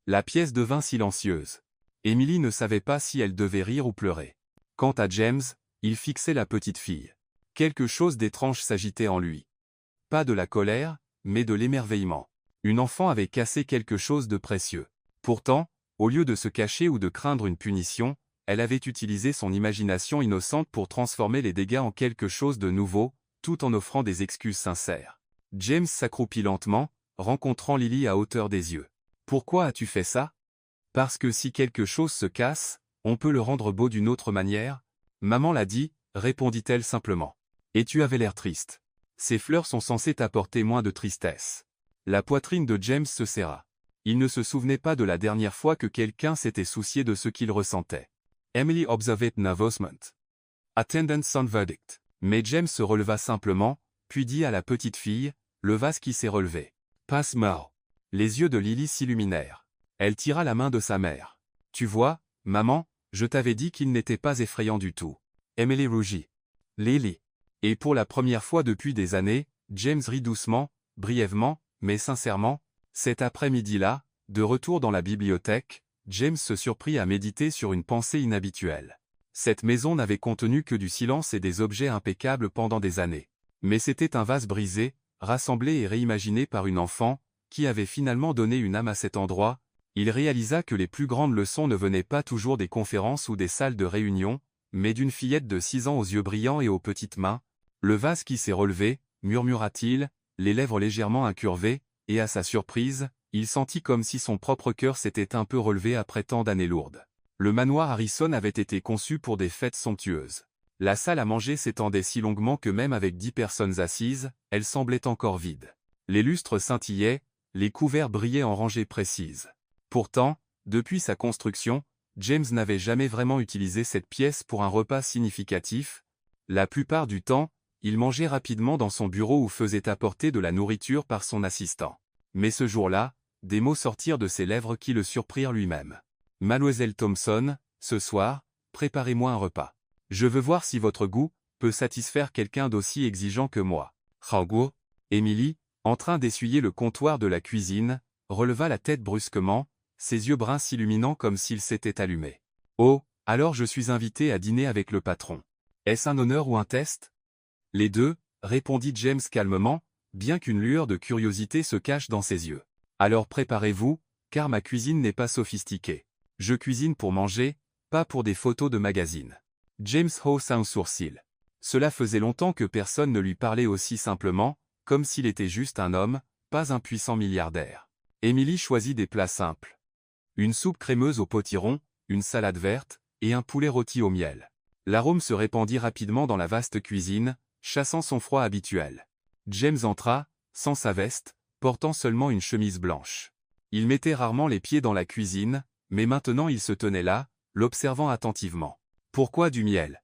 La pièce devint silencieuse. Emily ne savait pas si elle devait rire ou pleurer. Quant à James, il fixait la petite fille. Quelque chose d'étrange s'agitait en lui. Pas de la colère, mais de l'émerveillement. Une enfant avait cassé quelque chose de précieux. Pourtant, au lieu de se cacher ou de craindre une punition, elle avait utilisé son imagination innocente pour transformer les dégâts en quelque chose de nouveau, tout en offrant des excuses sincères. James s'accroupit lentement, rencontrant Lily à hauteur des yeux. « Pourquoi as-tu fait ça ? Parce que si quelque chose se casse, on peut le rendre beau d'une autre manière. Maman l'a dit, répondit-elle simplement. Et tu avais l'air triste. Ces fleurs sont censées t'apporter moins de tristesse. La poitrine de James se serra. Il ne se souvenait pas de la dernière fois que quelqu'un s'était soucié de ce qu'il ressentait. Emily observed nervousement. Attendant son verdict. Mais James se releva simplement, puis dit à la petite fille, le vase qui s'est relevé. Passe-moi. Les yeux de Lily s'illuminèrent. Elle tira la main de sa mère. Tu vois, maman, je t'avais dit qu'il n'était pas effrayant du tout. Emily rougit. Lily. Et pour la première fois depuis des années, James rit doucement, brièvement, mais sincèrement. Cet après-midi-là, de retour dans la bibliothèque, James se surprit à méditer sur une pensée inhabituelle. Cette maison n'avait contenu que du silence et des objets impeccables pendant des années. Mais c'était un vase brisé, rassemblé et réimaginé par une enfant, qui avait finalement donné une âme à cet endroit. Il réalisa que les plus grandes leçons ne venaient pas toujours des conférences ou des salles de réunion, mais d'une fillette de 6 ans aux yeux brillants et aux petites mains. Le vase qui s'est relevé, murmura-t-il, les lèvres légèrement incurvées, et à sa surprise, il sentit comme si son propre cœur s'était un peu relevé après tant d'années lourdes. Le manoir Harrison avait été conçu pour des fêtes somptueuses. La salle à manger s'étendait si longuement que même avec 10 personnes assises, elle semblait encore vide. Les lustres scintillaient, les couverts brillaient en rangées précises. Pourtant, depuis sa construction, James n'avait jamais vraiment utilisé cette pièce pour un repas significatif. La plupart du temps, il mangeait rapidement dans son bureau ou faisait apporter de la nourriture par son assistant. Mais ce jour-là, des mots sortirent de ses lèvres qui le surprirent lui-même. « Mademoiselle Thompson, ce soir, préparez-moi un repas. Je veux voir si votre goût peut satisfaire quelqu'un d'aussi exigeant que moi. » Raoult. Emily, en train d'essuyer le comptoir de la cuisine, releva la tête brusquement, ses yeux bruns s'illuminant comme s'ils s'étaient allumés. « Oh, alors je suis invité à dîner avec le patron. Est-ce un honneur ou un test ? » « Les deux, » répondit James calmement, bien qu'une lueur de curiosité se cache dans ses yeux. « Alors préparez-vous, car ma cuisine n'est pas sophistiquée. Je cuisine pour manger, pas pour des photos de magazines. » James haussa un sourcil. Cela faisait longtemps que personne ne lui parlait aussi simplement, comme s'il était juste un homme, pas un puissant milliardaire. Emily choisit des plats simples. Une soupe crémeuse au potiron, une salade verte, et un poulet rôti au miel. L'arôme se répandit rapidement dans la vaste cuisine, chassant son froid habituel. James entra, sans sa veste, portant seulement une chemise blanche. Il mettait rarement les pieds dans la cuisine, mais maintenant il se tenait là, l'observant attentivement. « Pourquoi du miel ? »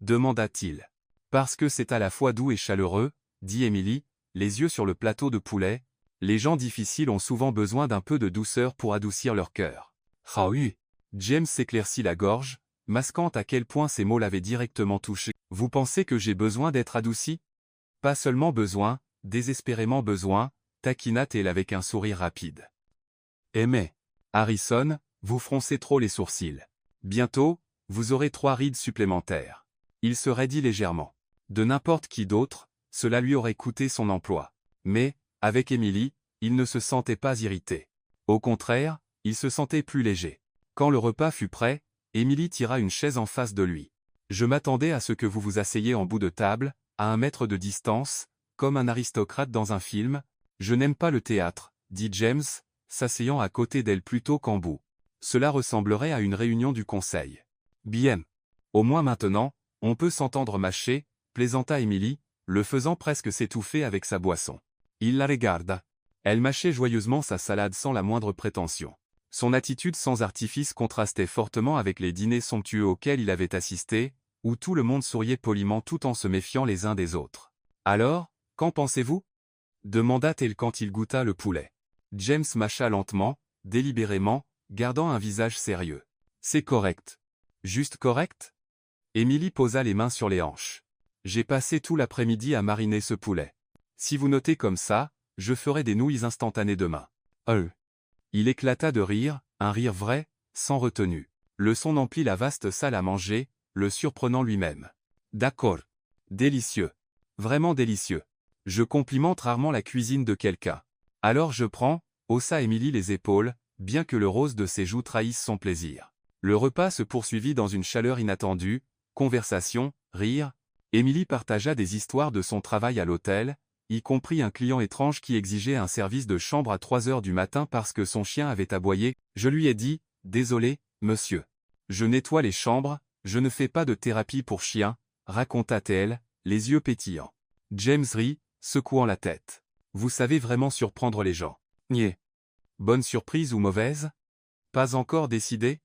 demanda-t-il. « Parce que c'est à la fois doux et chaleureux, » dit Emily, les yeux sur le plateau de poulet. « Les gens difficiles ont souvent besoin d'un peu de douceur pour adoucir leur cœur. »« Ah oui !» James s'éclaircit la gorge, masquant à quel point ces mots l'avaient directement touché. « Vous pensez que j'ai besoin d'être adouci ? » Pas seulement besoin, désespérément besoin, taquina-t-elle avec un sourire rapide. Mais, Harrison, vous froncez trop les sourcils. Bientôt, vous aurez 3 rides supplémentaires. Il se raidit légèrement. De n'importe qui d'autre, cela lui aurait coûté son emploi. Mais, avec Emily, il ne se sentait pas irrité. Au contraire, il se sentait plus léger. Quand le repas fut prêt, Emily tira une chaise en face de lui. « Je m'attendais à ce que vous vous asseyez en bout de table, à 1 mètre de distance, comme un aristocrate dans un film. Je n'aime pas le théâtre, » dit James, s'asseyant à côté d'elle plutôt qu'en bout. Cela ressemblerait à une réunion du conseil. Bien. Au moins maintenant, on peut s'entendre mâcher, plaisanta Emily, le faisant presque s'étouffer avec sa boisson. Il la regarda. Elle mâchait joyeusement sa salade sans la moindre prétention. Son attitude sans artifice contrastait fortement avec les dîners somptueux auxquels il avait assisté, où tout le monde souriait poliment tout en se méfiant les uns des autres. « Alors, qu'en pensez-vous » demanda-t-elle quand il goûta le poulet. James mâcha lentement, délibérément, gardant un visage sérieux. « C'est correct. »« Juste correct ?» Emily posa les mains sur les hanches. « J'ai passé tout l'après-midi à mariner ce poulet. Si vous notez comme ça, je ferai des nouilles instantanées demain. » Il éclata de rire, un rire vrai, sans retenue. Le son emplit la vaste salle à manger, le surprenant lui-même. « D'accord. Délicieux. Vraiment délicieux. Je complimente rarement la cuisine de quelqu'un. Alors je prends, » haussa Emily les épaules, bien que le rose de ses joues trahisse son plaisir. Le repas se poursuivit dans une chaleur inattendue, conversation, rire. Emily partagea des histoires de son travail à l'hôtel, y compris un client étrange qui exigeait un service de chambre à 3 heures du matin parce que son chien avait aboyé. « Je lui ai dit, désolé, monsieur. Je nettoie les chambres, je ne fais pas de thérapie pour chiens, raconta-t-elle, les yeux pétillants. James rit, secouant la tête. Vous savez vraiment surprendre les gens. Niais. Bonne surprise ou mauvaise? Pas encore décidé?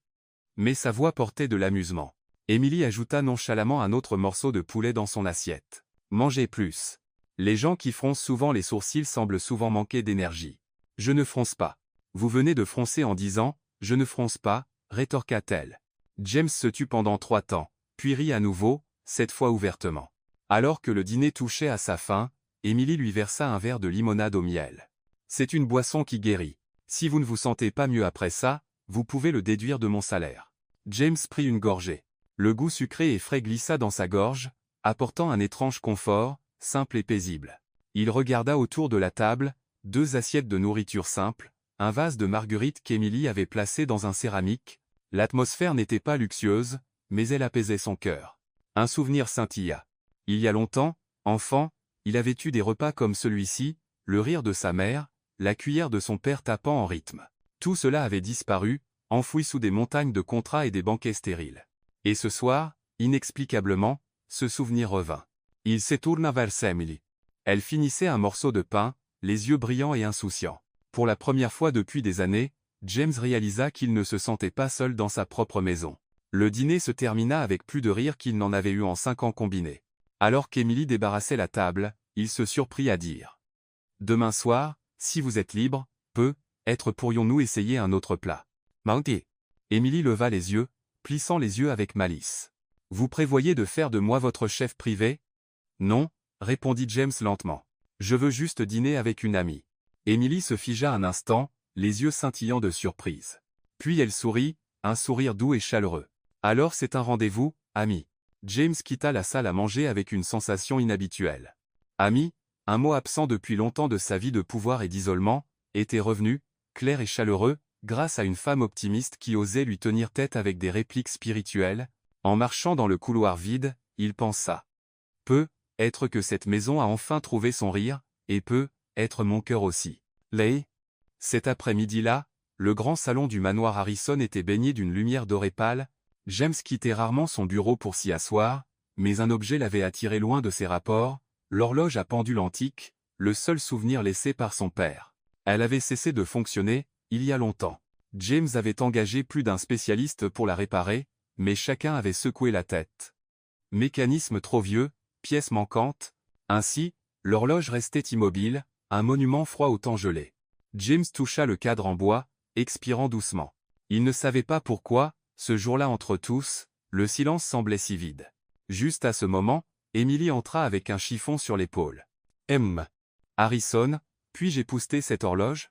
Mais sa voix portait de l'amusement. Emily ajouta nonchalamment un autre morceau de poulet dans son assiette. Mangez plus. Les gens qui froncent souvent les sourcils semblent souvent manquer d'énergie. Je ne fronce pas. Vous venez de froncer en disant, je ne fronce pas, rétorqua-t-elle. James se tut pendant 3 temps, puis rit à nouveau, cette fois ouvertement. Alors que le dîner touchait à sa fin, Emily lui versa un verre de limonade au miel. C'est une boisson qui guérit. Si vous ne vous sentez pas mieux après ça, vous pouvez le déduire de mon salaire. James prit une gorgée. Le goût sucré et frais glissa dans sa gorge, apportant un étrange confort, simple et paisible. Il regarda autour de la table, 2 assiettes de nourriture simple, un vase de marguerite qu'Emily avait placé dans un céramique. L'atmosphère n'était pas luxueuse, mais elle apaisait son cœur. Un souvenir scintilla. Il y a longtemps, enfant, il avait eu des repas comme celui-ci, le rire de sa mère, la cuillère de son père tapant en rythme. Tout cela avait disparu, enfoui sous des montagnes de contrats et des banquets stériles. Et ce soir, inexplicablement, ce souvenir revint. Il se tourna vers Emily. Elle finissait un morceau de pain, les yeux brillants et insouciants. Pour la première fois depuis des années, James réalisa qu'il ne se sentait pas seul dans sa propre maison. Le dîner se termina avec plus de rire qu'il n'en avait eu en 5 ans combinés. Alors qu'Emily débarrassait la table, il se surprit à dire. « Demain soir, si vous êtes libre, peut-être pourrions-nous essayer un autre plat. » Mardi. Emily leva les yeux, plissant les yeux avec malice. « Vous prévoyez de faire de moi votre chef privé? » Non, répondit James lentement. Je veux juste dîner avec une amie. Emily se figea un instant, les yeux scintillants de surprise. Puis elle sourit, un sourire doux et chaleureux. Alors c'est un rendez-vous, ami. James quitta la salle à manger avec une sensation inhabituelle. Ami, un mot absent depuis longtemps de sa vie de pouvoir et d'isolement, était revenu, clair et chaleureux, grâce à une femme optimiste qui osait lui tenir tête avec des répliques spirituelles. En marchant dans le couloir vide, il pensa. Peut-être que cette maison a enfin trouvé son rire, et peut-être mon cœur aussi. Cet après-midi-là, le grand salon du manoir Harrison était baigné d'une lumière dorée pâle. James quittait rarement son bureau pour s'y asseoir, mais un objet l'avait attiré loin de ses rapports, l'horloge à pendule antique, le seul souvenir laissé par son père. Elle avait cessé de fonctionner, il y a longtemps. James avait engagé plus d'un spécialiste pour la réparer, mais chacun avait secoué la tête. Mécanisme trop vieux, pièce manquante. Ainsi, l'horloge restait immobile, un monument froid au temps gelé. James toucha le cadre en bois, expirant doucement. Il ne savait pas pourquoi, ce jour-là entre tous, le silence semblait si vide. Juste à ce moment, Emily entra avec un chiffon sur l'épaule. Harrison, puis-je épousseter cette horloge?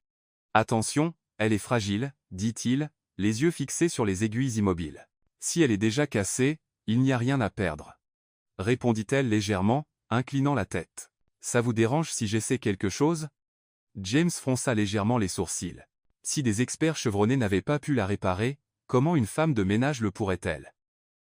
Attention, elle est fragile, dit-il, les yeux fixés sur les aiguilles immobiles. Si elle est déjà cassée, il n'y a rien à perdre. Répondit-elle légèrement, inclinant la tête. Ça vous dérange si j'essaie quelque chose? James fronça légèrement les sourcils. Si des experts chevronnés n'avaient pas pu la réparer, comment une femme de ménage le pourrait-elle?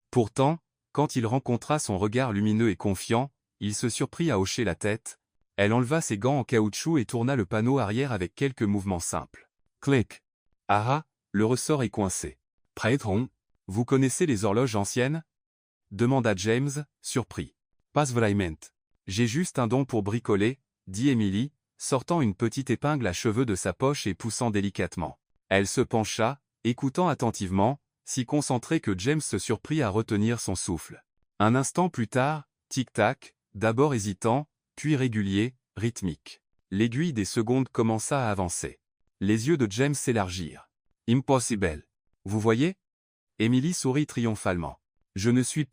Pourtant, quand il rencontra son regard lumineux et confiant, il se surprit à hocher la tête. Elle enleva ses gants en caoutchouc et tourna le panneau arrière avec quelques mouvements simples. Clic. Ah ah, le ressort est coincé. Patron, vous connaissez les horloges anciennes? Demanda James, surpris. Pas vraiment. J'ai juste un don pour bricoler, dit Emily, sortant une petite épingle à cheveux de sa poche et poussant délicatement. Elle se pencha, écoutant attentivement, si concentrée que James se surprit à retenir son souffle. Un instant plus tard, tic-tac, d'abord hésitant, puis régulier, rythmique. L'aiguille des secondes commença à avancer. Les yeux de James s'élargirent. Impossible. Vous voyez? Emily sourit triomphalement. Je ne suis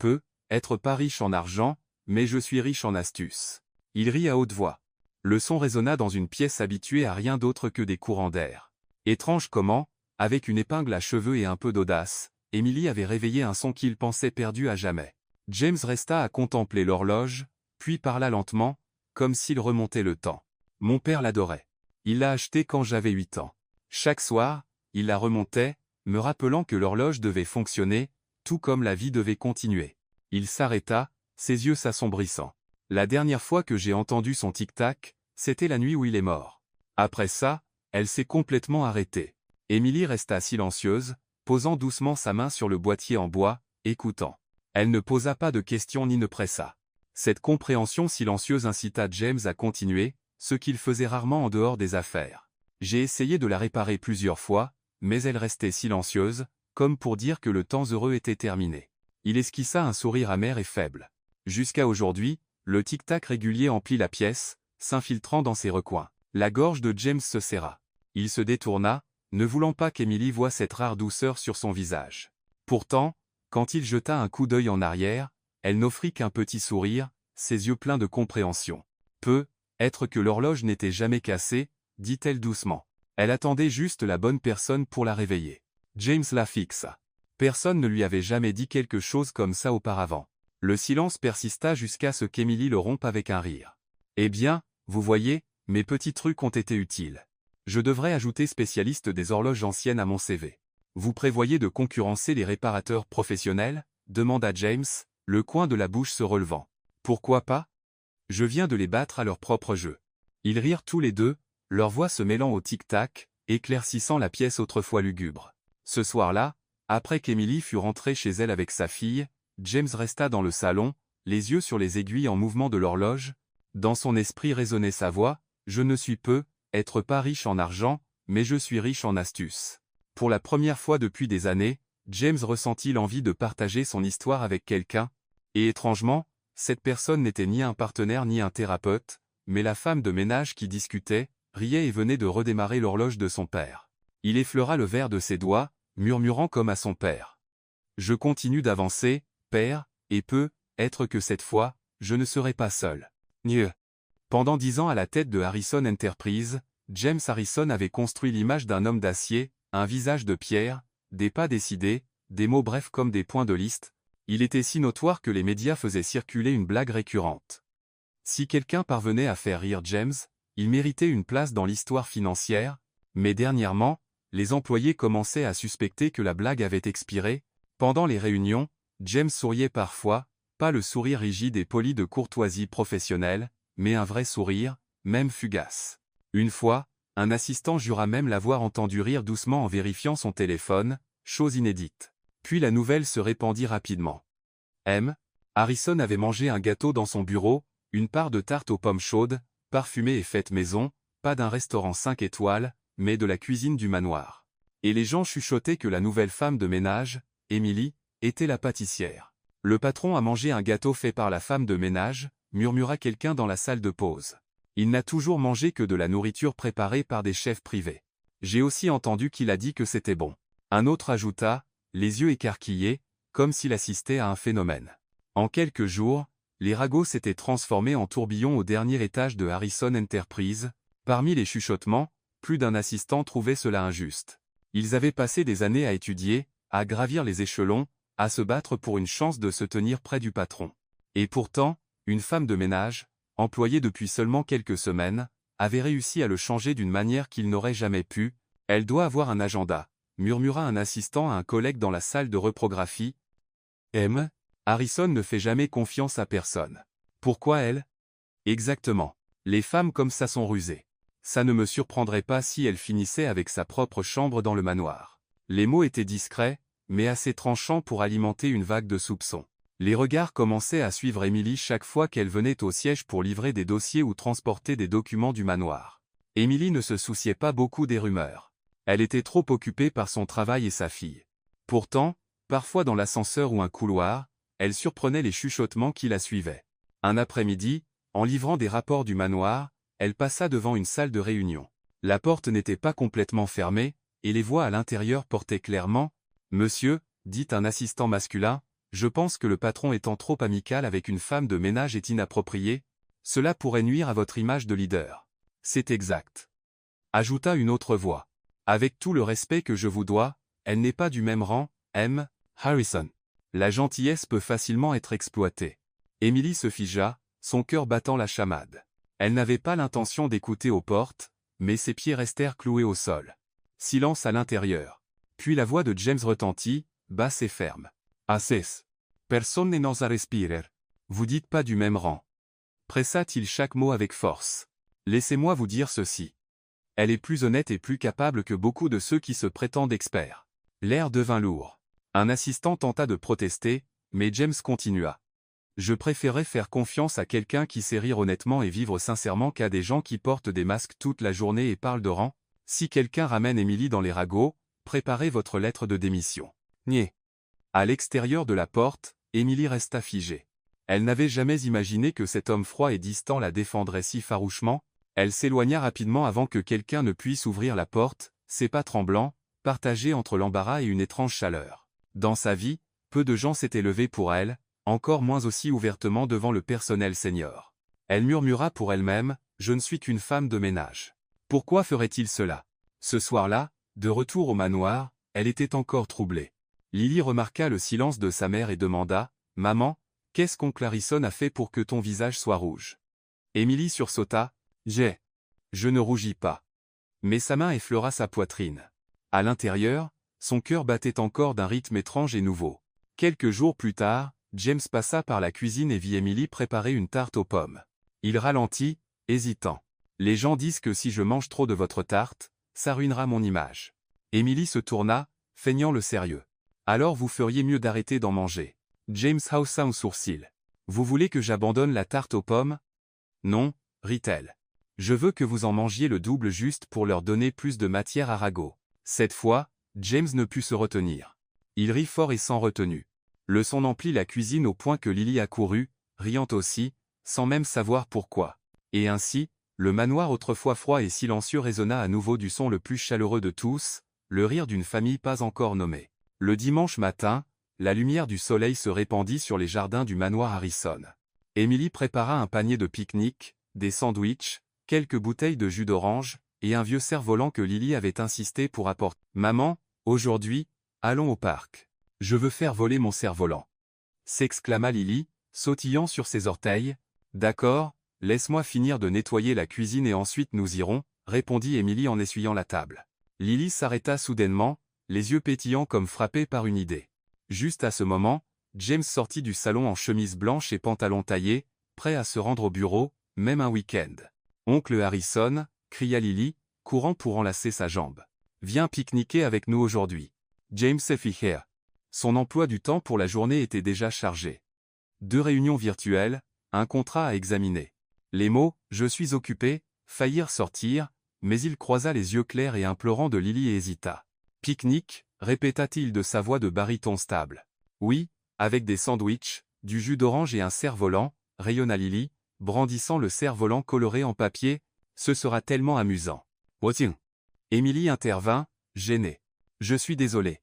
être pas riche en argent, mais je suis riche en astuces. Il rit à haute voix. Le son résonna dans une pièce habituée à rien d'autre que des courants d'air. Étrange comment, avec une épingle à cheveux et un peu d'audace, Emily avait réveillé un son qu'il pensait perdu à jamais. James resta à contempler l'horloge, puis parla lentement, comme s'il remontait le temps. Mon père l'adorait. Il l'a achetée quand j'avais 8 ans. Chaque soir, il la remontait, me rappelant que l'horloge devait fonctionner, tout comme la vie devait continuer. Il s'arrêta, ses yeux s'assombrissant. La dernière fois que j'ai entendu son tic-tac, c'était la nuit où il est mort. Après ça, elle s'est complètement arrêtée. Emily resta silencieuse, posant doucement sa main sur le boîtier en bois, écoutant. Elle ne posa pas de questions ni ne pressa. Cette compréhension silencieuse incita James à continuer, ce qu'il faisait rarement en dehors des affaires. J'ai essayé de la réparer plusieurs fois, mais elle restait silencieuse, comme pour dire que le temps heureux était terminé. Il esquissa un sourire amer et faible. Jusqu'à aujourd'hui, le tic-tac régulier emplit la pièce, s'infiltrant dans ses recoins. La gorge de James se serra. Il se détourna, ne voulant pas qu'Emily voie cette rare douceur sur son visage. Pourtant, quand il jeta un coup d'œil en arrière, elle n'offrit qu'un petit sourire, ses yeux pleins de compréhension. Être que l'horloge n'était jamais cassée, dit-elle doucement. Elle attendait juste la bonne personne pour la réveiller. James la fixa. Personne ne lui avait jamais dit quelque chose comme ça auparavant. Le silence persista jusqu'à ce qu'Emily le rompe avec un rire. Eh bien, vous voyez, mes petits trucs ont été utiles. Je devrais ajouter spécialiste des horloges anciennes à mon CV. Vous prévoyez de concurrencer les réparateurs professionnels? Demanda James, le coin de la bouche se relevant. Pourquoi pas? Je viens de les battre à leur propre jeu. Ils rirent tous les deux, leur voix se mêlant au tic-tac, éclaircissant la pièce autrefois lugubre. Ce soir-là, après qu'Emily fut rentrée chez elle avec sa fille, James resta dans le salon, les yeux sur les aiguilles en mouvement de l'horloge. Dans son esprit résonnait sa voix, je ne suis être pas riche en argent, mais je suis riche en astuces. Pour la première fois depuis des années, James ressentit l'envie de partager son histoire avec quelqu'un, et étrangement, cette personne n'était ni un partenaire ni un thérapeute, mais la femme de ménage qui discutait, riait et venait de redémarrer l'horloge de son père. Il effleura le verre de ses doigts, murmurant comme à son père. Je continue d'avancer, père, et être que cette fois, je ne serai pas seul. Nieu. Pendant 10 ans à la tête de Harrison Enterprises, James Harrison avait construit l'image d'un homme d'acier, un visage de pierre, des pas décidés, des mots brefs comme des points de liste. Il était si notoire que les médias faisaient circuler une blague récurrente. Si quelqu'un parvenait à faire rire James, il méritait une place dans l'histoire financière, mais dernièrement, les employés commençaient à suspecter que la blague avait expiré. Pendant les réunions, James souriait parfois, pas le sourire rigide et poli de courtoisie professionnelle, mais un vrai sourire, même fugace. Une fois, un assistant jura même l'avoir entendu rire doucement en vérifiant son téléphone, chose inédite. Puis la nouvelle se répandit rapidement. Harrison avait mangé un gâteau dans son bureau, une part de tarte aux pommes chaudes, parfumée et faite maison, pas d'un restaurant 5 étoiles, mais de la cuisine du manoir. Et les gens chuchotaient que la nouvelle femme de ménage, Emily, était la pâtissière. Le patron a mangé un gâteau fait par la femme de ménage, murmura quelqu'un dans la salle de pause. Il n'a toujours mangé que de la nourriture préparée par des chefs privés. J'ai aussi entendu qu'il a dit que c'était bon. Un autre ajouta, les yeux écarquillés, comme s'il assistait à un phénomène. En quelques jours, les ragots s'étaient transformés en tourbillons au dernier étage de Harrison Enterprises. Parmi les chuchotements, plus d'un assistant trouvait cela injuste. Ils avaient passé des années à étudier, à gravir les échelons, à se battre pour une chance de se tenir près du patron. Et pourtant, une femme de ménage, employée depuis seulement quelques semaines, avait réussi à le changer d'une manière qu'il n'aurait jamais pu. Elle doit avoir un agenda, murmura un assistant à un collègue dans la salle de reprographie. Harrison ne fait jamais confiance à personne. Pourquoi elle? Exactement. Les femmes comme ça sont rusées. Ça ne me surprendrait pas si elle finissait avec sa propre chambre dans le manoir. Les mots étaient discrets, mais assez tranchant pour alimenter une vague de soupçons. Les regards commençaient à suivre Emily chaque fois qu'elle venait au siège pour livrer des dossiers ou transporter des documents du manoir. Emily ne se souciait pas beaucoup des rumeurs. Elle était trop occupée par son travail et sa fille. Pourtant, parfois dans l'ascenseur ou un couloir, elle surprenait les chuchotements qui la suivaient. Un après-midi, en livrant des rapports du manoir, elle passa devant une salle de réunion. La porte n'était pas complètement fermée, et les voix à l'intérieur portaient clairement « Monsieur », dit un assistant masculin, « je pense que le patron étant trop amical avec une femme de ménage est inapproprié. Cela pourrait nuire à votre image de leader. » « C'est exact. » Ajouta une autre voix. « Avec tout le respect que je vous dois, elle n'est pas du même rang, M. Harrison. La gentillesse peut facilement être exploitée. » Emily se figea, son cœur battant la chamade. Elle n'avait pas l'intention d'écouter aux portes, mais ses pieds restèrent cloués au sol. Silence à l'intérieur. Puis la voix de James retentit, basse et ferme. « Assez. Personne n'osa respirer. Vous dites pas du même rang. » Pressa-t-il chaque mot avec force. « Laissez-moi vous dire ceci. Elle est plus honnête et plus capable que beaucoup de ceux qui se prétendent experts. » L'air devint lourd. Un assistant tenta de protester, mais James continua. « Je préférerais faire confiance à quelqu'un qui sait rire honnêtement et vivre sincèrement qu'à des gens qui portent des masques toute la journée et parlent de rang. Si quelqu'un ramène Emily dans les ragots, préparez votre lettre de démission. » Niais. À l'extérieur de la porte, Emily resta figée. Elle n'avait jamais imaginé que cet homme froid et distant la défendrait si farouchement. Elle s'éloigna rapidement avant que quelqu'un ne puisse ouvrir la porte, ses pas tremblants, partagés entre l'embarras et une étrange chaleur. Dans sa vie, peu de gens s'étaient levés pour elle, encore moins aussi ouvertement devant le personnel senior. Elle murmura pour elle-même, « Je ne suis qu'une femme de ménage. » Pourquoi ferait-il cela? Ce soir-là, de retour au manoir, elle était encore troublée. Lily remarqua le silence de sa mère et demanda, « Maman, qu'est-ce qu'oncle Harrison a fait pour que ton visage soit rouge ?» Emily sursauta, « Je ne rougis pas. » Mais sa main effleura sa poitrine. À l'intérieur, son cœur battait encore d'un rythme étrange et nouveau. Quelques jours plus tard, James passa par la cuisine et vit Emily préparer une tarte aux pommes. Il ralentit, hésitant. « Les gens disent que si je mange trop de votre tarte, ça ruinera mon image. » Emily se tourna, feignant le sérieux. « Alors vous feriez mieux d'arrêter d'en manger. » James haussa un sourcil. « Vous voulez que j'abandonne la tarte aux pommes? » « Non, » rit-elle. « Je veux que vous en mangiez le double juste pour leur donner plus de matière à ragot. » Cette fois, James ne put se retenir. Il rit fort et sans retenue. Le son emplit la cuisine au point que Lily accourut, riant aussi, sans même savoir pourquoi. Et ainsi, le manoir autrefois froid et silencieux résonna à nouveau du son le plus chaleureux de tous, le rire d'une famille pas encore nommée. Le dimanche matin, la lumière du soleil se répandit sur les jardins du manoir Harrison. Emily prépara un panier de pique-nique, des sandwichs, quelques bouteilles de jus d'orange, et un vieux cerf-volant que Lily avait insisté pour apporter. « Maman, aujourd'hui, allons au parc. Je veux faire voler mon cerf-volant. » s'exclama Lily, sautillant sur ses orteils. « D'accord, laisse-moi finir de nettoyer la cuisine et ensuite nous irons, » répondit Emily en essuyant la table. Lily s'arrêta soudainement, les yeux pétillants comme frappée par une idée. Juste à ce moment, James sortit du salon en chemise blanche et pantalon taillé, prêt à se rendre au bureau, même un week-end. « Oncle Harrison » cria Lily, courant pour enlacer sa jambe. « Viens pique-niquer avec nous aujourd'hui. » James s'efficha. Son emploi du temps pour la journée était déjà chargé. 2 réunions virtuelles, un contrat à examiner. Les mots « je suis occupé » faillirent sortir, mais il croisa les yeux clairs et implorants de Lily et hésita. « Pique-nique » répéta-t-il de sa voix de baryton stable. « Oui, avec des sandwichs, du jus d'orange et un cerf-volant, » rayonna Lily, brandissant le cerf-volant coloré en papier. « Ce sera tellement amusant. » « Oh tiens !» Emily intervint, gênée. « Je suis désolé.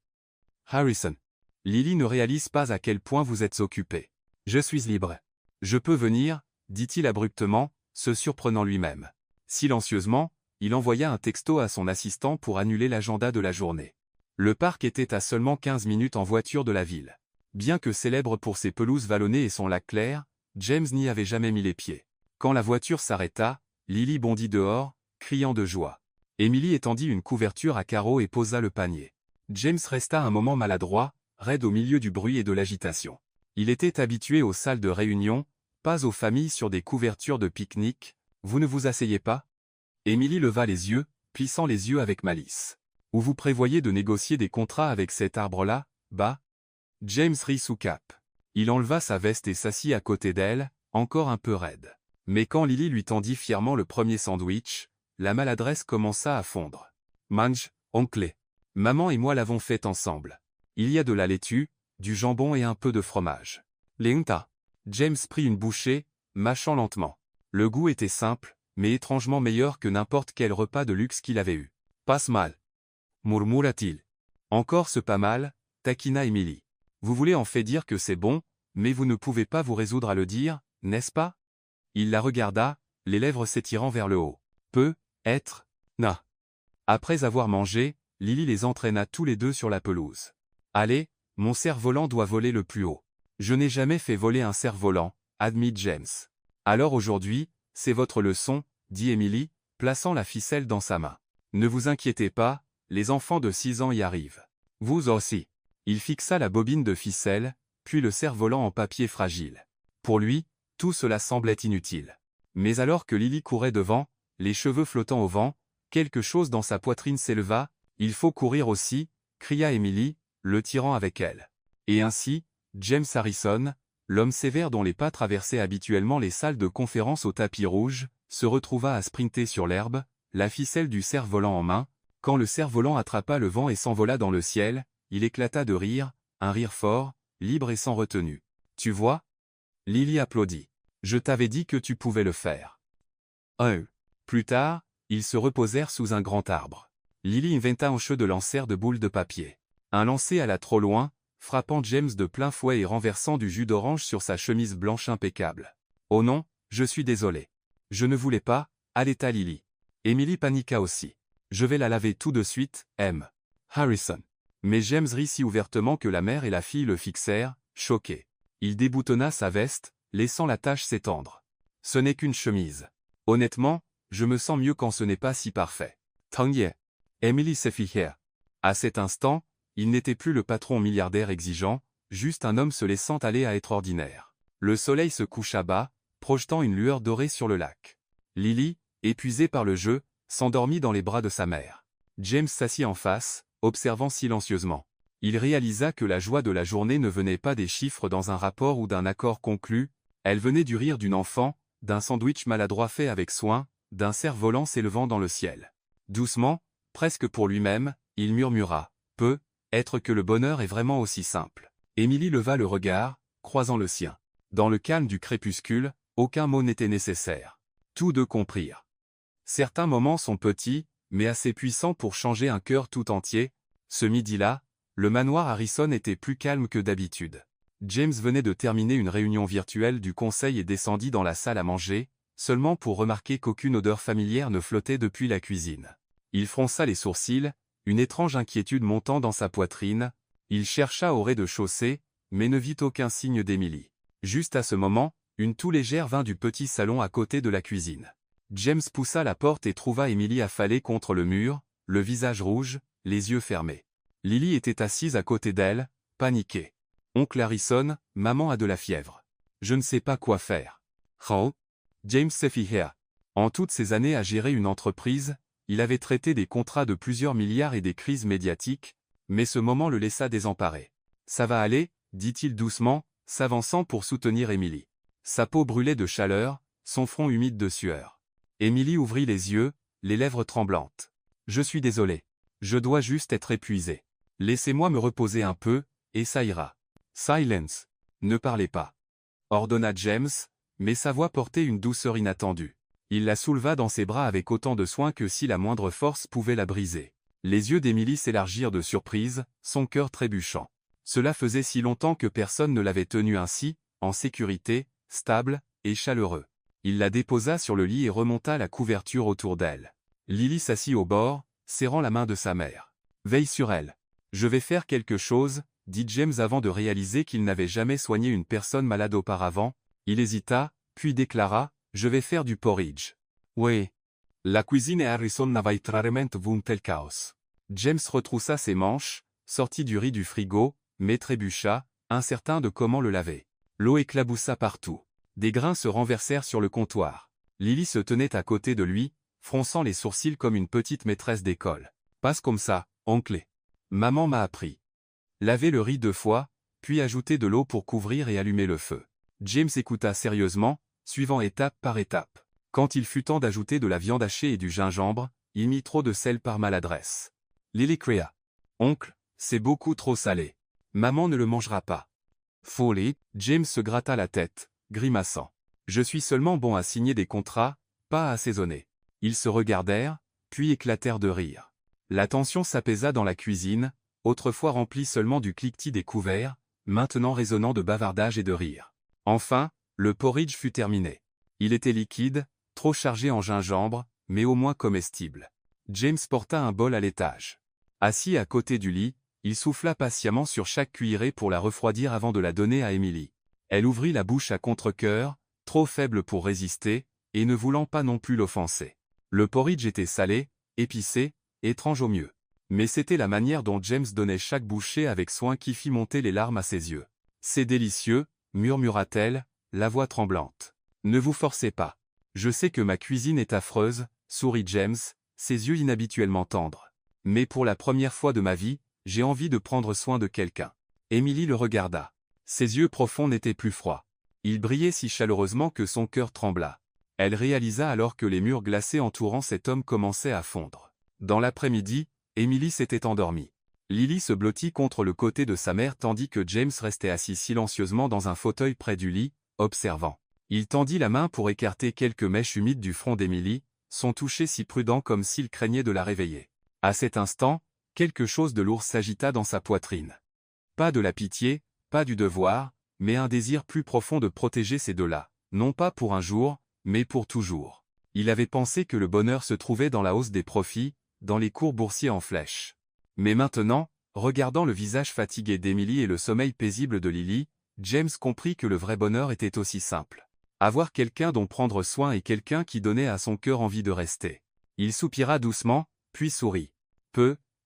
Harrison. Lily ne réalise pas à quel point vous êtes occupé. Je suis libre. Je peux venir, » dit-il abruptement, se surprenant lui-même. Silencieusement, il envoya un texto à son assistant pour annuler l'agenda de la journée. Le parc était à seulement 15 minutes en voiture de la ville. Bien que célèbre pour ses pelouses vallonnées et son lac clair, James n'y avait jamais mis les pieds. Quand la voiture s'arrêta, Lily bondit dehors, criant de joie. Emily étendit une couverture à carreaux et posa le panier. James resta un moment maladroit, raide au milieu du bruit et de l'agitation. Il était habitué aux salles de réunion, pas aux familles sur des couvertures de pique-nique. « Vous ne vous asseyez pas ?» Emily leva les yeux, plissant les yeux avec malice. « Ou vous prévoyez de négocier des contrats avec cet arbre-là, Bah. James rit sous cape. Il enleva sa veste et s'assit à côté d'elle, encore un peu raide. Mais quand Lily lui tendit fièrement le premier sandwich, la maladresse commença à fondre. Mange, oncle. Maman et moi l'avons fait ensemble. Il y a de la laitue, du jambon et un peu de fromage. Lenta. James prit une bouchée, mâchant lentement. Le goût était simple, mais étrangement meilleur que n'importe quel repas de luxe qu'il avait eu. Passe mal. Murmura-t-il. Encore ce pas mal, taquina Emily. Vous voulez en fait dire que c'est bon, mais vous ne pouvez pas vous résoudre à le dire, n'est-ce pas? Il la regarda, les lèvres s'étirant vers le haut. Peut être, na. Après avoir mangé, Lily les entraîna tous les deux sur la pelouse. Allez, mon cerf-volant doit voler le plus haut. Je n'ai jamais fait voler un cerf-volant, admit James. Alors aujourd'hui, c'est votre leçon, dit Emily, plaçant la ficelle dans sa main. Ne vous inquiétez pas, les enfants de 6 ans y arrivent. Vous aussi. Il fixa la bobine de ficelle, puis le cerf-volant en papier fragile. Pour lui, tout cela semblait inutile. Mais alors que Lily courait devant, les cheveux flottant au vent, quelque chose dans sa poitrine s'éleva. Il faut courir aussi, cria Emily, le tirant avec elle. Et ainsi, James Harrison, l'homme sévère dont les pas traversaient habituellement les salles de conférence au tapis rouge, se retrouva à sprinter sur l'herbe, la ficelle du cerf-volant en main. Quand le cerf-volant attrapa le vent et s'envola dans le ciel, il éclata de rire, un rire fort, libre et sans retenue. Tu vois? Lily applaudit. Je t'avais dit que tu pouvais le faire. Plus tard, ils se reposèrent sous un grand arbre. Lily inventa un jeu de lancer de boules de papier. Un lancer alla trop loin, frappant James de plein fouet et renversant du jus d'orange sur sa chemise blanche impeccable. Oh non, je suis désolé. Je ne voulais pas, allaita Lily. Emily paniqua aussi. Je vais la laver tout de suite, M. Harrison. Mais James rit si ouvertement que la mère et la fille le fixèrent, choqués. Il déboutonna sa veste, laissant la tache s'étendre. Ce n'est qu'une chemise. Honnêtement, je me sens mieux quand ce n'est pas si parfait. Tanguy. Emily s'effichait. À cet instant, il n'était plus le patron milliardaire exigeant, juste un homme se laissant aller à être ordinaire. Le soleil se coucha bas, projetant une lueur dorée sur le lac. Lily, épuisée par le jeu, s'endormit dans les bras de sa mère. James s'assit en face, observant silencieusement. Il réalisa que la joie de la journée ne venait pas des chiffres dans un rapport ou d'un accord conclu, elle venait du rire d'une enfant, d'un sandwich maladroit fait avec soin, d'un cerf-volant s'élevant dans le ciel. Doucement, presque pour lui-même, il murmura, « Peut être que le bonheur est vraiment aussi simple. » Emily leva le regard, croisant le sien. Dans le calme du crépuscule, aucun mot n'était nécessaire. Tous deux comprirent. Certains moments sont petits, mais assez puissants pour changer un cœur tout entier. Ce midi-là, le manoir Harrison était plus calme que d'habitude. James venait de terminer une réunion virtuelle du conseil et descendit dans la salle à manger, seulement pour remarquer qu'aucune odeur familière ne flottait depuis la cuisine. Il fronça les sourcils, une étrange inquiétude montant dans sa poitrine. Il chercha au rez-de-chaussée, mais ne vit aucun signe d'Emily. Juste à ce moment, une toux légère vint du petit salon à côté de la cuisine. James poussa la porte et trouva Emily affalée contre le mur, le visage rouge, les yeux fermés. Lily était assise à côté d'elle, paniquée. Oncle Harrison, maman a de la fièvre. Je ne sais pas quoi faire. Oh. James s'effichait. En toutes ces années à gérer une entreprise, il avait traité des contrats de plusieurs milliards et des crises médiatiques, mais ce moment le laissa désemparé. Ça va aller, dit-il doucement, s'avançant pour soutenir Emily. Sa peau brûlait de chaleur, son front humide de sueur. Emily ouvrit les yeux, les lèvres tremblantes. Je suis désolé. Je dois juste être épuisé. Laissez-moi me reposer un peu, et ça ira. Silence. Ne parlez pas. Ordonna James, mais sa voix portait une douceur inattendue. Il la souleva dans ses bras avec autant de soin que si la moindre force pouvait la briser. Les yeux d'Emily s'élargirent de surprise, son cœur trébuchant. Cela faisait si longtemps que personne ne l'avait tenu ainsi, en sécurité, stable, et chaleureux. Il la déposa sur le lit et remonta la couverture autour d'elle. Lily s'assit au bord, serrant la main de sa mère. « Veille sur elle. Je vais faire quelque chose, » dit James avant de réaliser qu'il n'avait jamais soigné une personne malade auparavant. Il hésita, puis déclara, « Je vais faire du porridge. » « Oui. » La cuisine et Harrison n'avaient rarement vu un tel chaos. James retroussa ses manches, sortit du riz du frigo, mais trébucha, incertain de comment le laver. L'eau éclaboussa partout. Des grains se renversèrent sur le comptoir. Lily se tenait à côté de lui, fronçant les sourcils comme une petite maîtresse d'école. « Passe comme ça, oncle. Maman m'a appris. » Lavez le riz 2 fois, puis ajoutez de l'eau pour couvrir et allumer le feu. James écouta sérieusement, suivant étape par étape. Quand il fut temps d'ajouter de la viande hachée et du gingembre, il mit trop de sel par maladresse. Lily cria. « Oncle, c'est beaucoup trop salé. Maman ne le mangera pas. » Folly, James se gratta la tête, grimaçant. « Je suis seulement bon à signer des contrats, pas à assaisonner. » Ils se regardèrent, puis éclatèrent de rire. La tension s'apaisa dans la cuisine, autrefois remplie seulement du cliquetis des couverts, maintenant résonnant de bavardage et de rire. Enfin, le porridge fut terminé. Il était liquide, trop chargé en gingembre, mais au moins comestible. James porta un bol à l'étage. Assis à côté du lit, il souffla patiemment sur chaque cuillerée pour la refroidir avant de la donner à Emily. Elle ouvrit la bouche à contre-cœur, trop faible pour résister, et ne voulant pas non plus l'offenser. Le porridge était salé, épicé, étrange au mieux. Mais c'était la manière dont James donnait chaque bouchée avec soin qui fit monter les larmes à ses yeux. « C'est délicieux, » murmura-t-elle, la voix tremblante. « Ne vous forcez pas. Je sais que ma cuisine est affreuse, » sourit James, ses yeux inhabituellement tendres. « Mais pour la première fois de ma vie, j'ai envie de prendre soin de quelqu'un. » Emily le regarda. Ses yeux profonds n'étaient plus froids. Ils brillaient si chaleureusement que son cœur trembla. Elle réalisa alors que les murs glacés entourant cet homme commençaient à fondre. Dans l'après-midi, Emily s'était endormie. Lily se blottit contre le côté de sa mère tandis que James restait assis silencieusement dans un fauteuil près du lit, observant. Il tendit la main pour écarter quelques mèches humides du front d'Emily, son toucher si prudent comme s'il craignait de la réveiller. À cet instant, quelque chose de lourd s'agita dans sa poitrine. Pas de la pitié, pas du devoir, mais un désir plus profond de protéger ces deux-là, non pas pour un jour, mais pour toujours. Il avait pensé que le bonheur se trouvait dans la hausse des profits, dans les cours boursiers en flèche. Mais maintenant, regardant le visage fatigué d'Emily et le sommeil paisible de Lily, James comprit que le vrai bonheur était aussi simple. Avoir quelqu'un dont prendre soin et quelqu'un qui donnait à son cœur envie de rester. Il soupira doucement, puis sourit.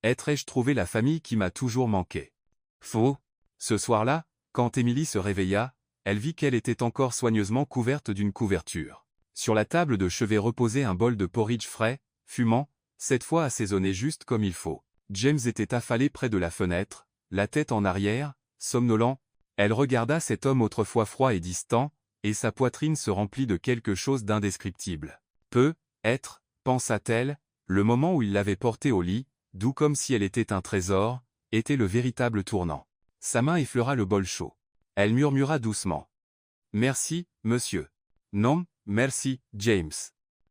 Ai-je trouvé la famille qui m'a toujours manqué. Faux. Ce soir-là, quand Emily se réveilla, elle vit qu'elle était encore soigneusement couverte d'une couverture. Sur la table de chevet reposait un bol de porridge frais, fumant, cette fois assaisonné juste comme il faut. James était affalé près de la fenêtre, la tête en arrière, somnolent. Elle regarda cet homme autrefois froid et distant, et sa poitrine se remplit de quelque chose d'indescriptible. Peut-être, pensa-t-elle, le moment où il l'avait portée au lit, doux comme si elle était un trésor, était le véritable tournant. Sa main effleura le bol chaud. Elle murmura doucement. « Merci, monsieur. »« Non, merci, James. »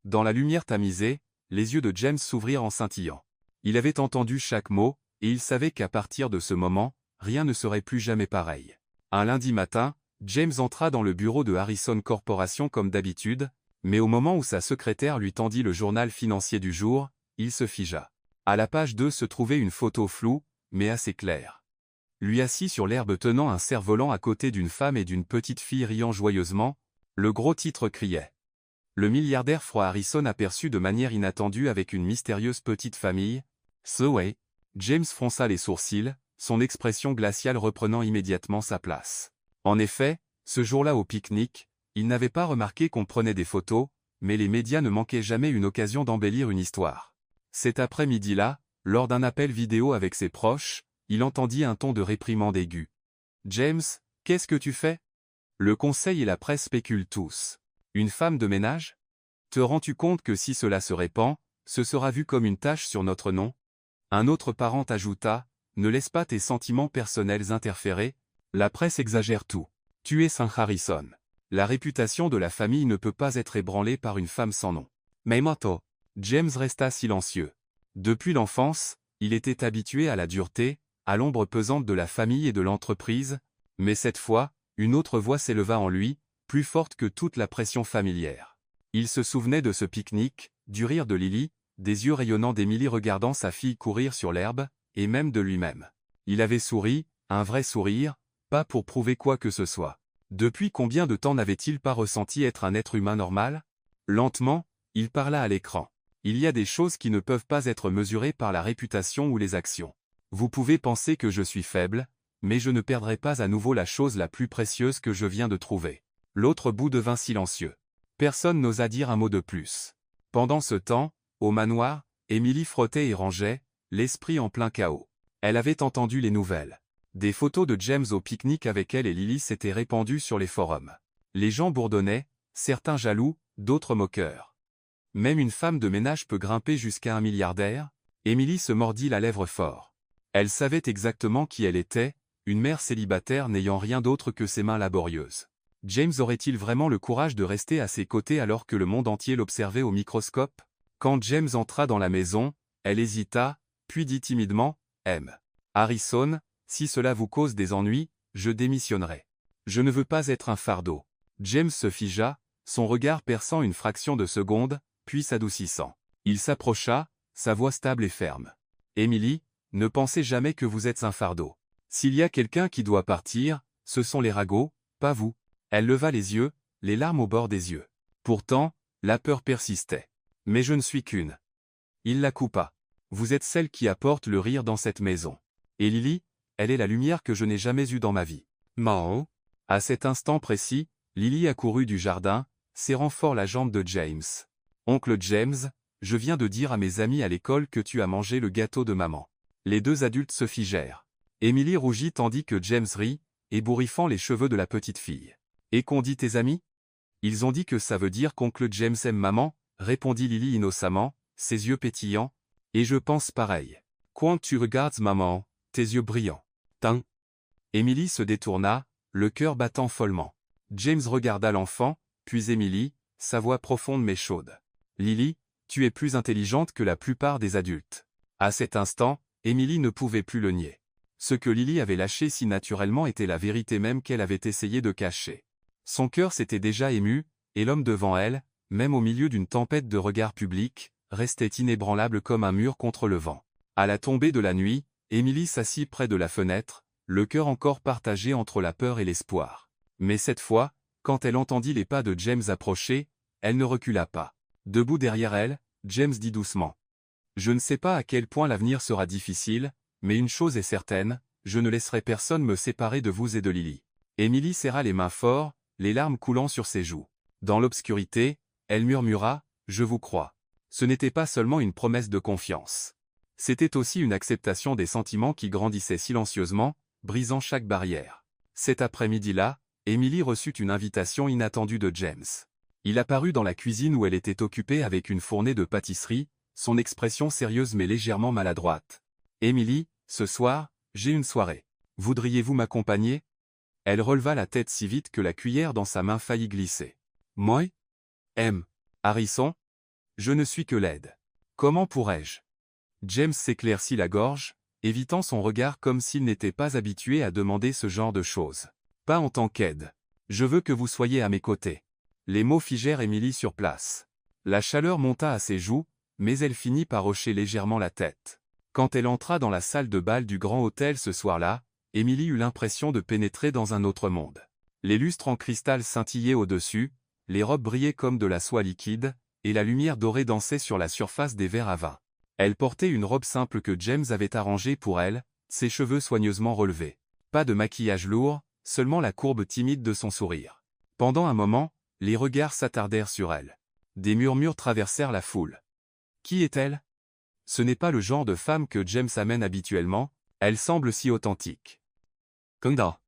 Dans la lumière tamisée, les yeux de James s'ouvrirent en scintillant. Il avait entendu chaque mot, et il savait qu'à partir de ce moment, rien ne serait plus jamais pareil. Un lundi matin, James entra dans le bureau de Harrison Corporation comme d'habitude, mais au moment où sa secrétaire lui tendit le journal financier du jour, il se figea. À la page 2 se trouvait une photo floue, mais assez claire. Lui assis sur l'herbe tenant un cerf-volant à côté d'une femme et d'une petite fille riant joyeusement, le gros titre criait. Le milliardaire froid Harrison aperçut de manière inattendue avec une mystérieuse petite famille. Way. James fronça les sourcils, son expression glaciale reprenant immédiatement sa place. En effet, ce jour-là au pique-nique, il n'avait pas remarqué qu'on prenait des photos, mais les médias ne manquaient jamais une occasion d'embellir une histoire. Cet après-midi-là, lors d'un appel vidéo avec ses proches, il entendit un ton de réprimande aigu. « James, qu'est-ce que tu fais ? Le conseil et la presse spéculent tous. Une femme de ménage ? Te rends-tu compte que si cela se répand, ce sera vu comme une tache sur notre nom ?» Un autre parent ajouta, « Ne laisse pas tes sentiments personnels interférer, la presse exagère tout. Tu es Saint Harrison. La réputation de la famille ne peut pas être ébranlée par une femme sans nom. » Mais moto. James resta silencieux. Depuis l'enfance, il était habitué à la dureté, à l'ombre pesante de la famille et de l'entreprise, mais cette fois, une autre voix s'éleva en lui, plus forte que toute la pression familière. Il se souvenait de ce pique-nique, du rire de Lily, des yeux rayonnants d'Emily regardant sa fille courir sur l'herbe, et même de lui-même. Il avait souri, un vrai sourire, pas pour prouver quoi que ce soit. Depuis combien de temps n'avait-il pas ressenti être un être humain normal? Lentement, il parla à l'écran. Il y a des choses qui ne peuvent pas être mesurées par la réputation ou les actions. Vous pouvez penser que je suis faible, mais je ne perdrai pas à nouveau la chose la plus précieuse que je viens de trouver. L'autre bout devint silencieux. Personne n'osa dire un mot de plus. Pendant ce temps, au manoir, Emily frottait et rangeait, l'esprit en plein chaos. Elle avait entendu les nouvelles. Des photos de James au pique-nique avec elle et Lily s'étaient répandues sur les forums. Les gens bourdonnaient, certains jaloux, d'autres moqueurs. Même une femme de ménage peut grimper jusqu'à un milliardaire. Emily se mordit la lèvre fort. Elle savait exactement qui elle était, une mère célibataire n'ayant rien d'autre que ses mains laborieuses. James aurait-il vraiment le courage de rester à ses côtés alors que le monde entier l'observait au microscope? Quand James entra dans la maison, elle hésita, puis dit timidement, « M. Harrison, si cela vous cause des ennuis, je démissionnerai. Je ne veux pas être un fardeau. » James se figea, son regard perçant une fraction de seconde, puis s'adoucissant. Il s'approcha, sa voix stable et ferme. « Emily, ne pensez jamais que vous êtes un fardeau. S'il y a quelqu'un qui doit partir, ce sont les ragots, pas vous. » Elle leva les yeux, les larmes au bord des yeux. Pourtant, la peur persistait. « Mais je ne suis qu'une. » Il la coupa. « Vous êtes celle qui apporte le rire dans cette maison. Et Lily, elle est la lumière que je n'ai jamais eue dans ma vie. » Mao. À cet instant précis, Lily accourut du jardin, serrant fort la jambe de James. « Oncle James, je viens de dire à mes amis à l'école que tu as mangé le gâteau de maman. » Les deux adultes se figèrent. Emily rougit tandis que James rit, ébouriffant les cheveux de la petite fille. « Et qu'ont dit tes amis? » « Ils ont dit que ça veut dire qu'oncle James aime maman, » répondit Lily innocemment, ses yeux pétillants. « Et je pense pareil. Quand tu regardes maman, tes yeux brillants. Tain. » Emily se détourna, le cœur battant follement. James regarda l'enfant, puis Emily, sa voix profonde mais chaude. « Lily, tu es plus intelligente que la plupart des adultes. » À cet instant, Emily ne pouvait plus le nier. Ce que Lily avait lâché si naturellement était la vérité même qu'elle avait essayé de cacher. Son cœur s'était déjà ému, et l'homme devant elle, même au milieu d'une tempête de regards publics, restait inébranlable comme un mur contre le vent. À la tombée de la nuit, Emily s'assit près de la fenêtre, le cœur encore partagé entre la peur et l'espoir. Mais cette fois, quand elle entendit les pas de James approcher, elle ne recula pas. Debout derrière elle, James dit doucement. « Je ne sais pas à quel point l'avenir sera difficile, mais une chose est certaine, je ne laisserai personne me séparer de vous et de Lily. » Emily serra les mains fort, les larmes coulant sur ses joues. Dans l'obscurité, elle murmura « Je vous crois. » Ce n'était pas seulement une promesse de confiance. C'était aussi une acceptation des sentiments qui grandissaient silencieusement, brisant chaque barrière. Cet après-midi-là, Emily reçut une invitation inattendue de James. Il apparut dans la cuisine où elle était occupée avec une fournée de pâtisserie, son expression sérieuse mais légèrement maladroite. « Emily, ce soir, j'ai une soirée. Voudriez-vous m'accompagner ?» Elle releva la tête si vite que la cuillère dans sa main faillit glisser. « Moi? M. Harrison? Je ne suis que laide. Comment pourrais-je » James s'éclaircit la gorge, évitant son regard comme s'il n'était pas habitué à demander ce genre de choses. « Pas en tant qu'aide. Je veux que vous soyez à mes côtés. » Les mots figèrent Emily sur place. La chaleur monta à ses joues, mais elle finit par hocher légèrement la tête. Quand elle entra dans la salle de bal du Grand Hôtel ce soir-là, Emily eut l'impression de pénétrer dans un autre monde. Les lustres en cristal scintillaient au-dessus, les robes brillaient comme de la soie liquide, et la lumière dorée dansait sur la surface des verres à vin. Elle portait une robe simple que James avait arrangée pour elle, ses cheveux soigneusement relevés. Pas de maquillage lourd, seulement la courbe timide de son sourire. Pendant un moment, les regards s'attardèrent sur elle. Des murmures traversèrent la foule. Qui est-elle? Ce n'est pas le genre de femme que James amène habituellement, elle semble si authentique. Kunda.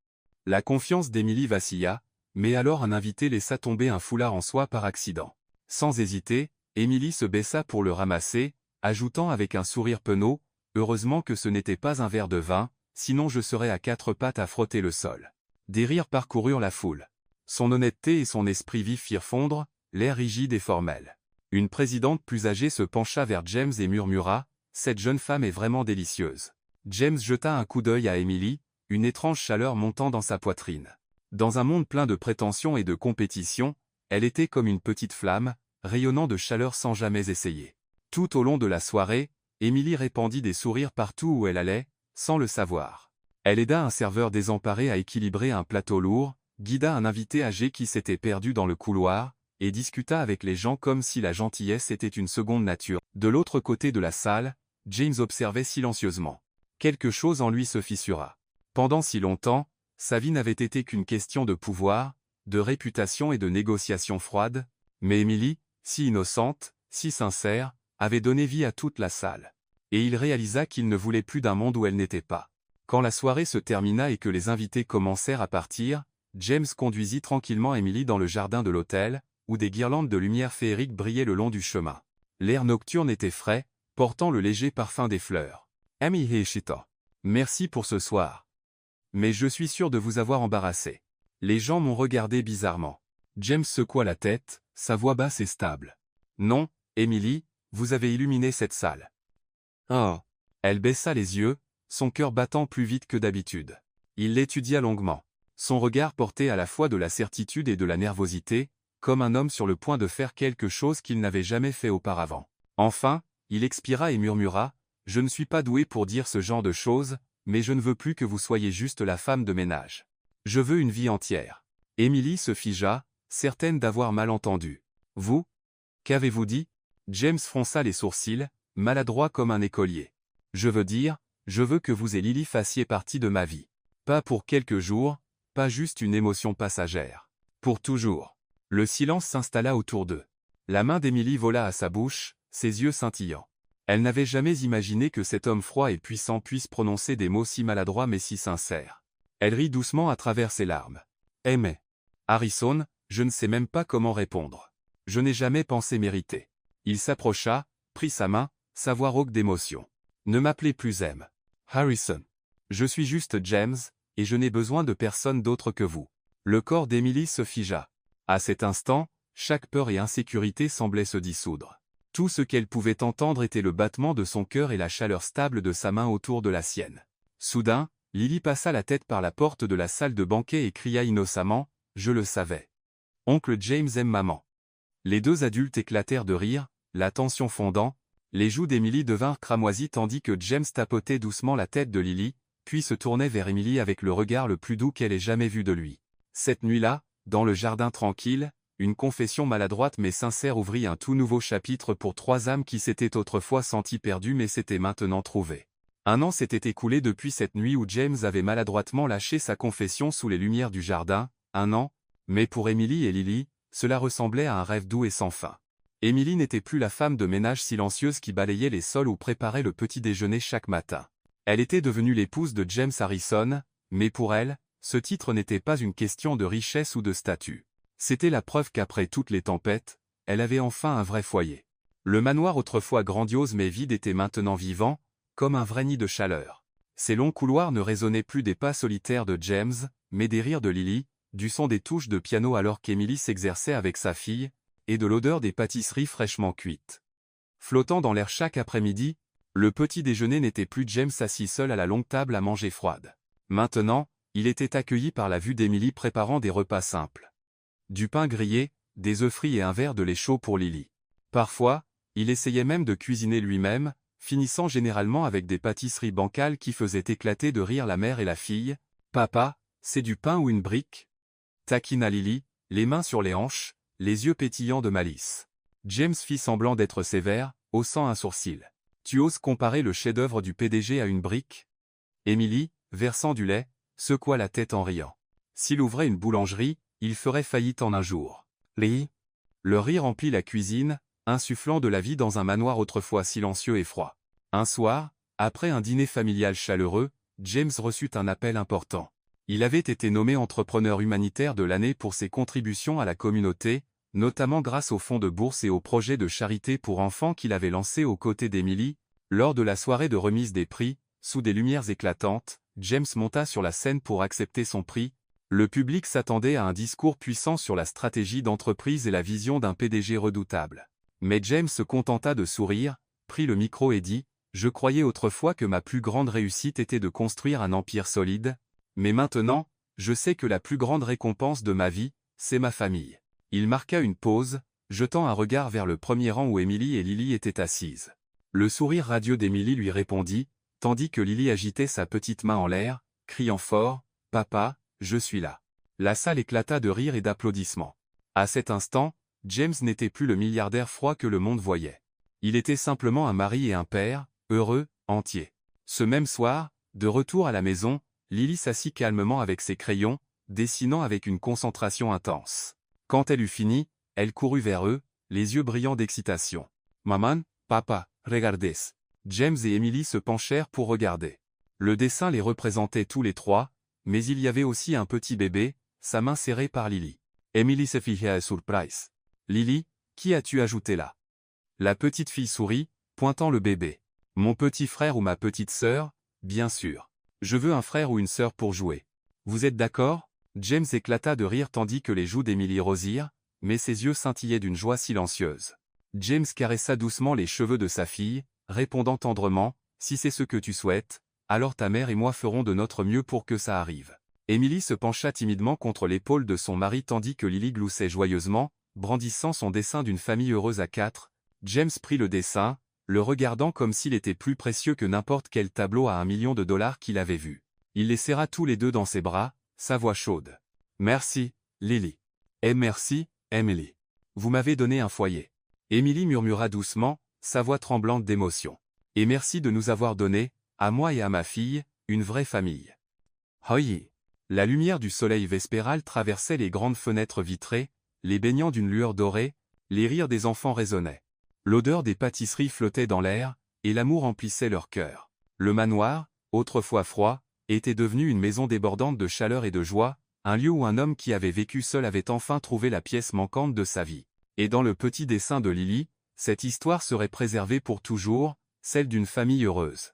La confiance d'Emily vacilla, mais alors un invité laissa tomber un foulard en soie par accident. Sans hésiter, Emily se baissa pour le ramasser, ajoutant avec un sourire penaud, « Heureusement que ce n'était pas un verre de vin, sinon je serais à quatre pattes à frotter le sol. » Des rires parcoururent la foule. Son honnêteté et son esprit vif firent fondre, l'air rigide et formel. Une présidente plus âgée se pencha vers James et murmura, « Cette jeune femme est vraiment délicieuse. » James jeta un coup d'œil à Emily, une étrange chaleur montant dans sa poitrine. Dans un monde plein de prétentions et de compétition, elle était comme une petite flamme, rayonnant de chaleur sans jamais essayer. Tout au long de la soirée, Emily répandit des sourires partout où elle allait, sans le savoir. Elle aida un serveur désemparé à équilibrer un plateau lourd, guida un invité âgé qui s'était perdu dans le couloir, et discuta avec les gens comme si la gentillesse était une seconde nature. De l'autre côté de la salle, James observait silencieusement. Quelque chose en lui se fissura. Pendant si longtemps, sa vie n'avait été qu'une question de pouvoir, de réputation et de négociations froides, mais Emily, si innocente, si sincère, avait donné vie à toute la salle. Et il réalisa qu'il ne voulait plus d'un monde où elle n'était pas. Quand la soirée se termina et que les invités commencèrent à partir, James conduisit tranquillement Emily dans le jardin de l'hôtel, où des guirlandes de lumière féerique brillaient le long du chemin. L'air nocturne était frais, portant le léger parfum des fleurs. Amy Heshita. Merci pour ce soir. Mais je suis sûr de vous avoir embarrassé. Les gens m'ont regardé bizarrement. James secoua la tête, sa voix basse et stable. Non, Emily, vous avez illuminé cette salle. Oh. Elle baissa les yeux, son cœur battant plus vite que d'habitude. Il l'étudia longuement. Son regard portait à la fois de la certitude et de la nervosité, comme un homme sur le point de faire quelque chose qu'il n'avait jamais fait auparavant. Enfin, il expira et murmura, « Je ne suis pas doué pour dire ce genre de choses, mais je ne veux plus que vous soyez juste la femme de ménage. Je veux une vie entière. » Emily se figea, certaine d'avoir mal entendu. « Vous? Qu'avez-vous dit ?» James fronça les sourcils, maladroit comme un écolier. « Je veux dire, je veux que vous et Lily fassiez partie de ma vie. Pas pour quelques jours, pas juste une émotion passagère. Pour toujours. » Le silence s'installa autour d'eux. La main d'Emily vola à sa bouche, ses yeux scintillants. Elle n'avait jamais imaginé que cet homme froid et puissant puisse prononcer des mots si maladroits mais si sincères. Elle rit doucement à travers ses larmes. « Mais, Harrison, je ne sais même pas comment répondre. Je n'ai jamais pensé mériter. » Il s'approcha, prit sa main, sa voix rauque d'émotion. « Ne m'appelez plus M. Harrison. Je suis juste James, et je n'ai besoin de personne d'autre que vous. » Le corps d'Emily se figea. À cet instant, chaque peur et insécurité semblaient se dissoudre. Tout ce qu'elle pouvait entendre était le battement de son cœur et la chaleur stable de sa main autour de la sienne. Soudain, Lily passa la tête par la porte de la salle de banquet et cria innocemment, « Je le savais. Oncle James aime maman. » Les deux adultes éclatèrent de rire, la tension fondant, les joues d'Emily devinrent cramoisies tandis que James tapotait doucement la tête de Lily, puis se tournait vers Emily avec le regard le plus doux qu'elle ait jamais vu de lui. Cette nuit-là, dans le jardin tranquille, une confession maladroite mais sincère ouvrit un tout nouveau chapitre pour trois âmes qui s'étaient autrefois senties perdues mais s'étaient maintenant trouvées. Un an s'était écoulé depuis cette nuit où James avait maladroitement lâché sa confession sous les lumières du jardin, un an, mais pour Emily et Lily, cela ressemblait à un rêve doux et sans fin. Emily n'était plus la femme de ménage silencieuse qui balayait les sols ou préparait le petit déjeuner chaque matin. Elle était devenue l'épouse de James Harrison, mais pour elle, ce titre n'était pas une question de richesse ou de statut. C'était la preuve qu'après toutes les tempêtes, elle avait enfin un vrai foyer. Le manoir autrefois grandiose mais vide était maintenant vivant, comme un vrai nid de chaleur. Ces longs couloirs ne résonnaient plus des pas solitaires de James, mais des rires de Lily, du son des touches de piano alors qu'Emily s'exerçait avec sa fille, et de l'odeur des pâtisseries fraîchement cuites. Flottant dans l'air chaque après-midi, le petit déjeuner n'était plus James assis seul à la longue table à manger froide. Maintenant, il était accueilli par la vue d'Emily préparant des repas simples. Du pain grillé, des œufs frits et un verre de lait chaud pour Lily. Parfois, il essayait même de cuisiner lui-même, finissant généralement avec des pâtisseries bancales qui faisaient éclater de rire la mère et la fille. « Papa, c'est du pain ou une brique ?» taquina Lily, les mains sur les hanches, les yeux pétillants de malice. James fit semblant d'être sévère, haussant un sourcil. « Tu oses comparer le chef-d'œuvre du PDG à une brique ?» Emily, versant du lait, secoua la tête en riant. S'il ouvrait une boulangerie, il ferait faillite en un jour. Lily. Le rire emplit la cuisine, insufflant de la vie dans un manoir autrefois silencieux et froid. Un soir, après un dîner familial chaleureux, James reçut un appel important. Il avait été nommé entrepreneur humanitaire de l'année pour ses contributions à la communauté, notamment grâce aux fonds de bourse et aux projets de charité pour enfants qu'il avait lancés aux côtés d'Emily. Lors de la soirée de remise des prix, sous des lumières éclatantes, James monta sur la scène pour accepter son prix. Le public s'attendait à un discours puissant sur la stratégie d'entreprise et la vision d'un PDG redoutable. Mais James se contenta de sourire, prit le micro et dit « Je croyais autrefois que ma plus grande réussite était de construire un empire solide, mais maintenant, je sais que la plus grande récompense de ma vie, c'est ma famille. » Il marqua une pause, jetant un regard vers le premier rang où Emily et Lily étaient assises. Le sourire radieux d'Emily lui répondit, tandis que Lily agitait sa petite main en l'air, criant fort « Papa, je suis là. » La salle éclata de rires et d'applaudissements. À cet instant, James n'était plus le milliardaire froid que le monde voyait. Il était simplement un mari et un père, heureux, entier. Ce même soir, de retour à la maison, Lily s'assit calmement avec ses crayons, dessinant avec une concentration intense. Quand elle eut fini, elle courut vers eux, les yeux brillants d'excitation. « Maman, papa, regardez. » James et Emily se penchèrent pour regarder. Le dessin les représentait tous les trois, mais il y avait aussi un petit bébé, sa main serrée par Lily. Emily se fija a surprise. Lily, qui as-tu ajouté là? La petite fille sourit, pointant le bébé. Mon petit frère ou ma petite sœur, bien sûr. Je veux un frère ou une sœur pour jouer. Vous êtes d'accord? James éclata de rire tandis que les joues d'Emily rosirent, mais ses yeux scintillaient d'une joie silencieuse. James caressa doucement les cheveux de sa fille, répondant tendrement, « Si c'est ce que tu souhaites, alors ta mère et moi ferons de notre mieux pour que ça arrive. » Emily se pencha timidement contre l'épaule de son mari tandis que Lily gloussait joyeusement, brandissant son dessin d'une famille heureuse à quatre. James prit le dessin, le regardant comme s'il était plus précieux que n'importe quel tableau à $1 million qu'il avait vu. Il les serra tous les deux dans ses bras, sa voix chaude. « Merci, Lily. Et merci, Emily. Vous m'avez donné un foyer. » Emily murmura doucement, sa voix tremblante d'émotion. « Et merci de nous avoir donné, à moi et à ma fille, une vraie famille. » Hoyi. La lumière du soleil vespéral traversait les grandes fenêtres vitrées, les baignant d'une lueur dorée, les rires des enfants résonnaient. L'odeur des pâtisseries flottait dans l'air, et l'amour emplissait leur cœur. Le manoir, autrefois froid, était devenu une maison débordante de chaleur et de joie, un lieu où un homme qui avait vécu seul avait enfin trouvé la pièce manquante de sa vie. Et dans le petit dessin de Lily, cette histoire serait préservée pour toujours, celle d'une famille heureuse.